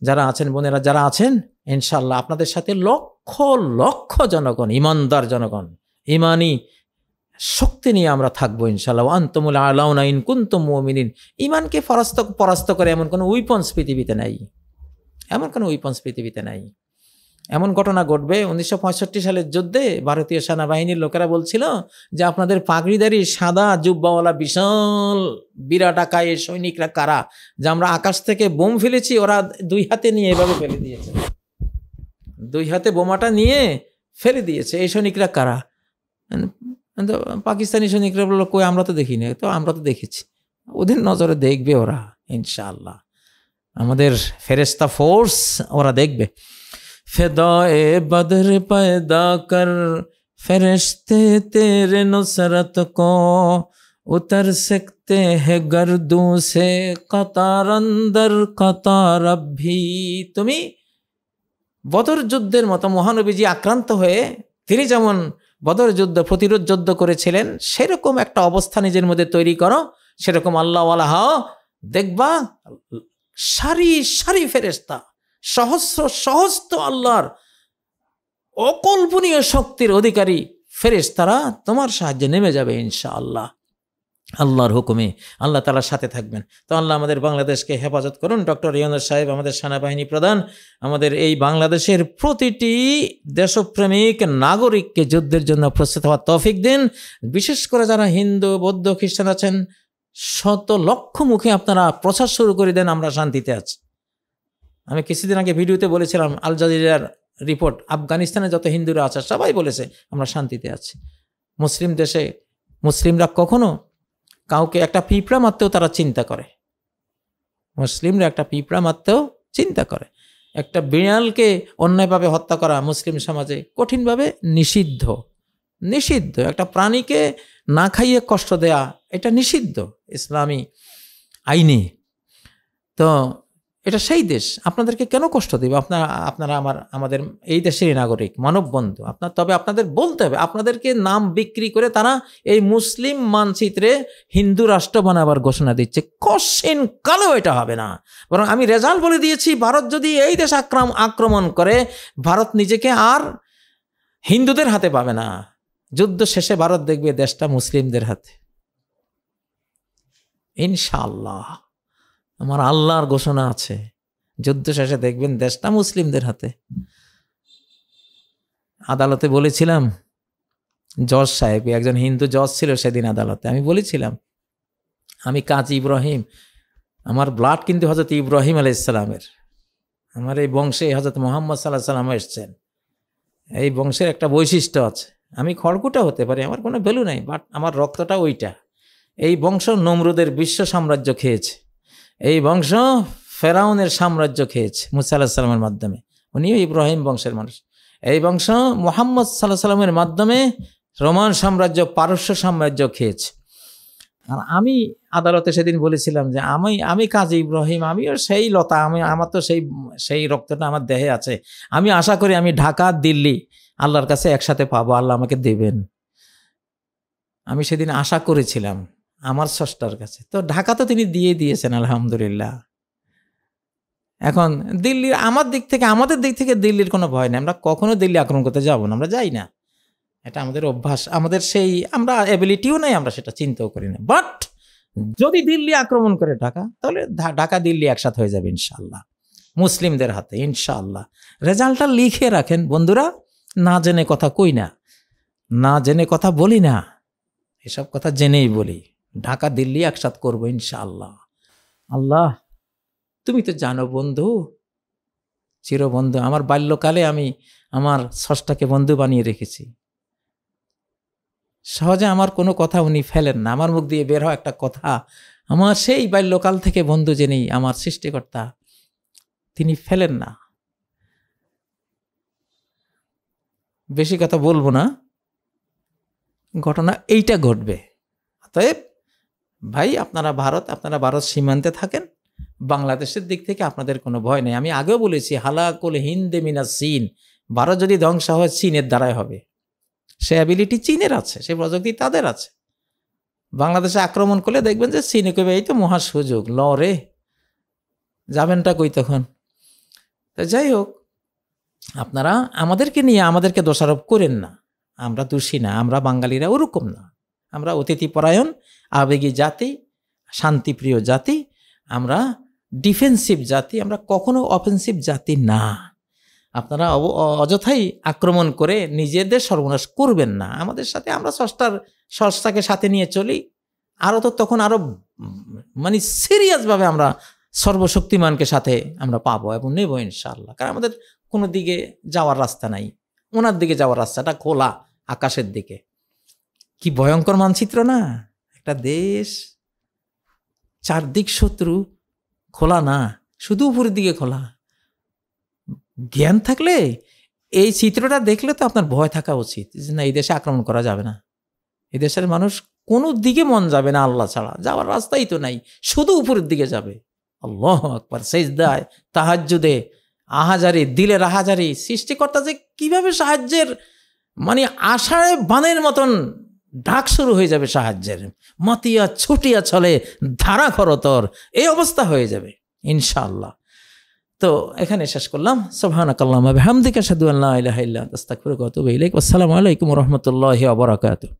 যারা আছেন, বোনেরা যারা আছেন, ইনশাআল্লাহ আপনাদের সাথে লক্ষ লক্ষ জনগণ, ইমানদার জনগণ, ইমানি শক্তি নিয়ে আমরা থাকবো ইনশাআল্লাহ। আনতুমুল আলাউনা ইন কুনতুম মুমিনিন। ইমানকে পরাস্ত করে এমন কোনো উইপন্স পৃথিবীতে নাই, এমন কোনো উইপন্স পৃথিবীতে নাই। এমন ঘটনা ঘটবে, 1965 সালের যুদ্ধে ভারতীয় সেনাবাহিনীর লোকেরা বলছিল যে আপনাদের পাগড়িদারি সাদা জুব্বাওয়ালা বিশাল বিরাট আকারের সৈনিকরা কারা, যে আমরা আকাশ থেকে বোম ফেলেছি, ওরা দুই হাতে নিয়ে এভাবে ফেলে দিয়েছে, দুই হাতে বোমাটা নিয়ে ফেলে দিয়েছে, এই সৈনিকরা কারা? পাকিস্তানি সৈনিকরা বললো কই, আমরা তো দেখিনি। তো আমরা তো দেখেছি, ওদের নজরে দেখবে ওরা ইনশাআল্লাহ, আমাদের ফেরেশতা ফোর্স ওরা দেখবে। ফেদায়ে বদর पैदा कर फरिश्ते तेरे नुसरत को उतर सकते हैं गर्दों से कतार अंदर कतार अब भी। তুমি বদর যুদ্ধের মতো মহানবীজি আক্রান্ত হয়ে তিনি যেমন বদর যুদ্ধ প্রতিরোধ যুদ্ধ করেছিলেন, সেরকম একটা অবস্থা নিজের মধ্যে তৈরি করো, সেরকম আল্লাহওয়ালা হও, দেখবা সারি সারি ফেরেশতা, সহস্র সহস্র আল্লাহর অকল্পনীয় শক্তির অধিকারী ফেরেশতারা তোমার সাহায্যে নেমে যাবে ইনশাআল্লাহ, আল্লাহর হুকুমে। আল্লাহ তাআলার সাথে থাকবেন। তো আল্লাহ আমাদের বাংলাদেশকে হেফাজত করুন। ডক্টর ইউনূস সাহেব আমাদের সেনাবাহিনী প্রধান, আমাদের এই বাংলাদেশের প্রতিটি দেশপ্রেমিক নাগরিককে যুদ্ধের জন্য প্রস্তুত হওয়ার তৌফিক দিন। বিশেষ করে যারা হিন্দু, বৌদ্ধ, খ্রিস্টান আছেন, শত লক্ষ মুখে আপনারা প্রচার শুরু করে দেন আমরা শান্তিতে আছি। আমি কিছুদিন আগে ভিডিওতে বলেছিলাম, আল জাজিরার রিপোর্ট, আফগানিস্তানে যত হিন্দুরা আছে সবাই বলেছে আমরা শান্তিতে আছি। মুসলিম দেশে মুসলিমরা কখনো কাউকে একটা পিঁপড়া মারতেও তারা চিন্তা করে, মুসলিমরা একটা পিঁপড়া মারতেও চিন্তা করে। একটা বিড়ালকে অন্যায়ভাবে হত্যা করা মুসলিম সমাজে কঠিনভাবে নিষিদ্ধ, নিষিদ্ধ। একটা প্রাণীকে না খাইয়ে কষ্ট দেয়া এটা নিষিদ্ধ ইসলামী আইনে। তো এটা সেই দেশ, আপনাদেরকে কেন কষ্ট দেবে? আপনারা আমাদের এই দেশেরই নাগরিক, মানব বন্ধু তবে আপনাদের বলতে হবে, আপনাদেরকে নাম বিক্রি করে তারা এই মুসলিম মানচিত্রে হিন্দু রাষ্ট্র বানাবার ঘোষণা দিচ্ছে। কশিন কালেও এটা হবে না। বরং আমি রেজাল্ট বলে দিয়েছি, ভারত যদি এই দেশ আক্রমণ করে, ভারত নিজেকে আর হিন্দুদের হাতে পাবে না। যুদ্ধ শেষে ভারত দেখবে দেশটা মুসলিমদের হাতে, ইনশাআল্লাহ। আমার আল্লাহর ঘোষণা আছে, যুদ্ধ শেষে দেখবেন দেশটা মুসলিমদের হাতে। আদালতে বলেছিলাম, জজ সাহেব, একজন হিন্দু জজ ছিল সেদিন আদালতে, আমি বলেছিলাম আমি কাজী ইব্রাহিম, আমার ব্লাড কিন্তু হযরত ইব্রাহিম আলাইহিস সালামের, আমার এই বংশে হযরত মুহাম্মদ সাল্লাল্লাহু আলাইহি ওয়াসাল্লাম এসেছেন। এই বংশের একটা বৈশিষ্ট্য আছে, আমি খড়কুটা হতে পারি, আমার কোনো ভ্যালু নাই, বাট আমার রক্তটা ওইটা। এই বংশ নমরুদের বিশ্ব সাম্রাজ্য খেয়েছে, এই বংশ ফেরাউনের সাম্রাজ্য খেয়েছে মুসা আলাইহিস সালামের মাধ্যমে, উনিও ইব্রাহিম বংশের মানুষ। এই বংশ মুহাম্মদ সাল্লাল্লাহু আলাইহি সাল্লামের মাধ্যমে রোমান সাম্রাজ্য, পারস্য সাম্রাজ্য খেয়েছে। আর আমি আদালতে সেদিন বলেছিলাম যে আমি কাজী ইব্রাহিম, আমিও সেই লতা, আমার তো সেই রক্তটা আমার দেহে আছে। আমি আশা করি আমি ঢাকা, দিল্লি আল্লাহর কাছে একসাথে পাবো, আল্লাহ আমাকে দেবেন। আমি সেদিন আশা করেছিলাম আমার স্রষ্টার কাছে, তো ঢাকা তো তিনি দিয়ে দিয়েছেন আলহামদুলিল্লাহ। এখন দিল্লির আমাদের দিক থেকে দিল্লির কোনো ভয় নেই, আমরা কখনো দিল্লি আক্রমণ করতে যাব না, আমরা যাই না, এটা আমাদের অভ্যাস, আমাদের আমরা এবিলিটিও নাই, আমরা সেটা চিন্তাও করি না। বাট যদি দিল্লি আক্রমণ করে ঢাকা, তাহলে ঢাকা দিল্লি একসাথে হয়ে যাবে ইনশাআল্লাহ মুসলিমদের হাতে, ইনশাআল্লাহ। রেজাল্টটা লিখে রাখেন বন্ধুরা, না জেনে কথা কই না, না জেনে কথা বলি না, এসব কথা জেনেই বলি। ঢাকা দিল্লি একসাথ করবো ইনশাআল্লাহ। আল্লাহ তুমি তো জানো বন্ধু, চিরবন্ধু, আমার বাল্যকালে আমি আমার স্রষ্টাকে বন্ধু বানিয়ে রেখেছি। সহজে আমার কোনো কথা উনি ফেলেন না, আমার মুখ দিয়ে বের হয় একটা কথা, আমার সেই বাল্যকাল থেকে বন্ধু জেনেই আমার সৃষ্টিকর্তা, তিনি ফেলেন না। বেশি কথা বলবো না, ঘটনা এইটা ঘটবে। অতএব ভাই, আপনারা ভারত সীমান্তে থাকেন, বাংলাদেশের দিক থেকে আপনাদের কোনো ভয় নেই। আমি আগেও বলেছি, হালাকুল হিন্দে মিনাস চীন, ভারত যদি ধ্বংস হয় চীনের দ্বারাই হবে। সে অ্যাবিলিটি চীনের আছে, সে প্রযুক্তি তাদের আছে। বাংলাদেশে আক্রমণ করলে দেখবেন যে চীনে কবে এই তো মহা সুযোগ, লরে যাবেনটা কই তখন। তো যাই হোক, আপনারা আমাদেরকে নিয়ে আমাদেরকে দোষারোপ করেন না, আমরা দোষী না, আমরা বাঙালিরা ওরকম না, আমরা অতিথিপরায়ণ, আবেগী জাতি, শান্তিপ্রিয় জাতি, আমরা ডিফেন্সিভ জাতি, আমরা কখনো অফেন্সিভ জাতি না। আপনারা অযথাই আক্রমণ করে নিজেদের সর্বনাশ করবেন না। আমাদের সাথে আমরা স্রষ্টাকে সাথে নিয়ে চলি, আরও তো তখন আরো মানে সিরিয়াসভাবে আমরা সর্বশক্তিমানকে সাথে আমরা পাবো এবং নেব ইনশাআল্লাহ। কারণ আমাদের কোনো দিকে যাওয়ার রাস্তা নাই, ওনার দিকে যাওয়ার রাস্তাটা খোলা, আকাশের দিকে। কি ভয়ঙ্কর মানচিত্র না, একটা দেশ চারদিক শত্রু, খোলা না, শুধু উপরের দিকে খোলা। জ্ঞান থাকলে এই চিত্রটা দেখলে তো আপনার ভয় থাকা উচিত যে না, এই দেশে আক্রমণ করা যাবে না, এই দেশের মানুষ কোনো দিকে মন যাবে না আল্লাহ ছাড়া, যাওয়ার রাস্তাই তো নাই, শুধু উপরের দিকে যাবে। আল্লাহু আকবার, সিজদায়, তাহাজ্জুদে, আহাজারি, দিলের আহাজারি। সৃষ্টিকর্তা যে কিভাবে সাহায্যের মানে আষাঢ়ে বানের মতন ডাক শুরু হয়ে যাবে সাহায্যের, মাতিয়া ছুটিয়া চলে ধারা খরতর, এই অবস্থা হয়ে যাবে ইনশাআল্লাহ। তো এখানে শেষ করলাম। সুবহানাকাল্লাহুম্মা বিহামদিকা আশহাদু আল্লা ইলাহা ইল্লা আনতা আস্তাগফিরুকা ওয়া আতুবু ইলাইক। আসসালামু আলাইকুম ওয়া রাহমাতুল্লাহি ওয়া বারাকাতুহু।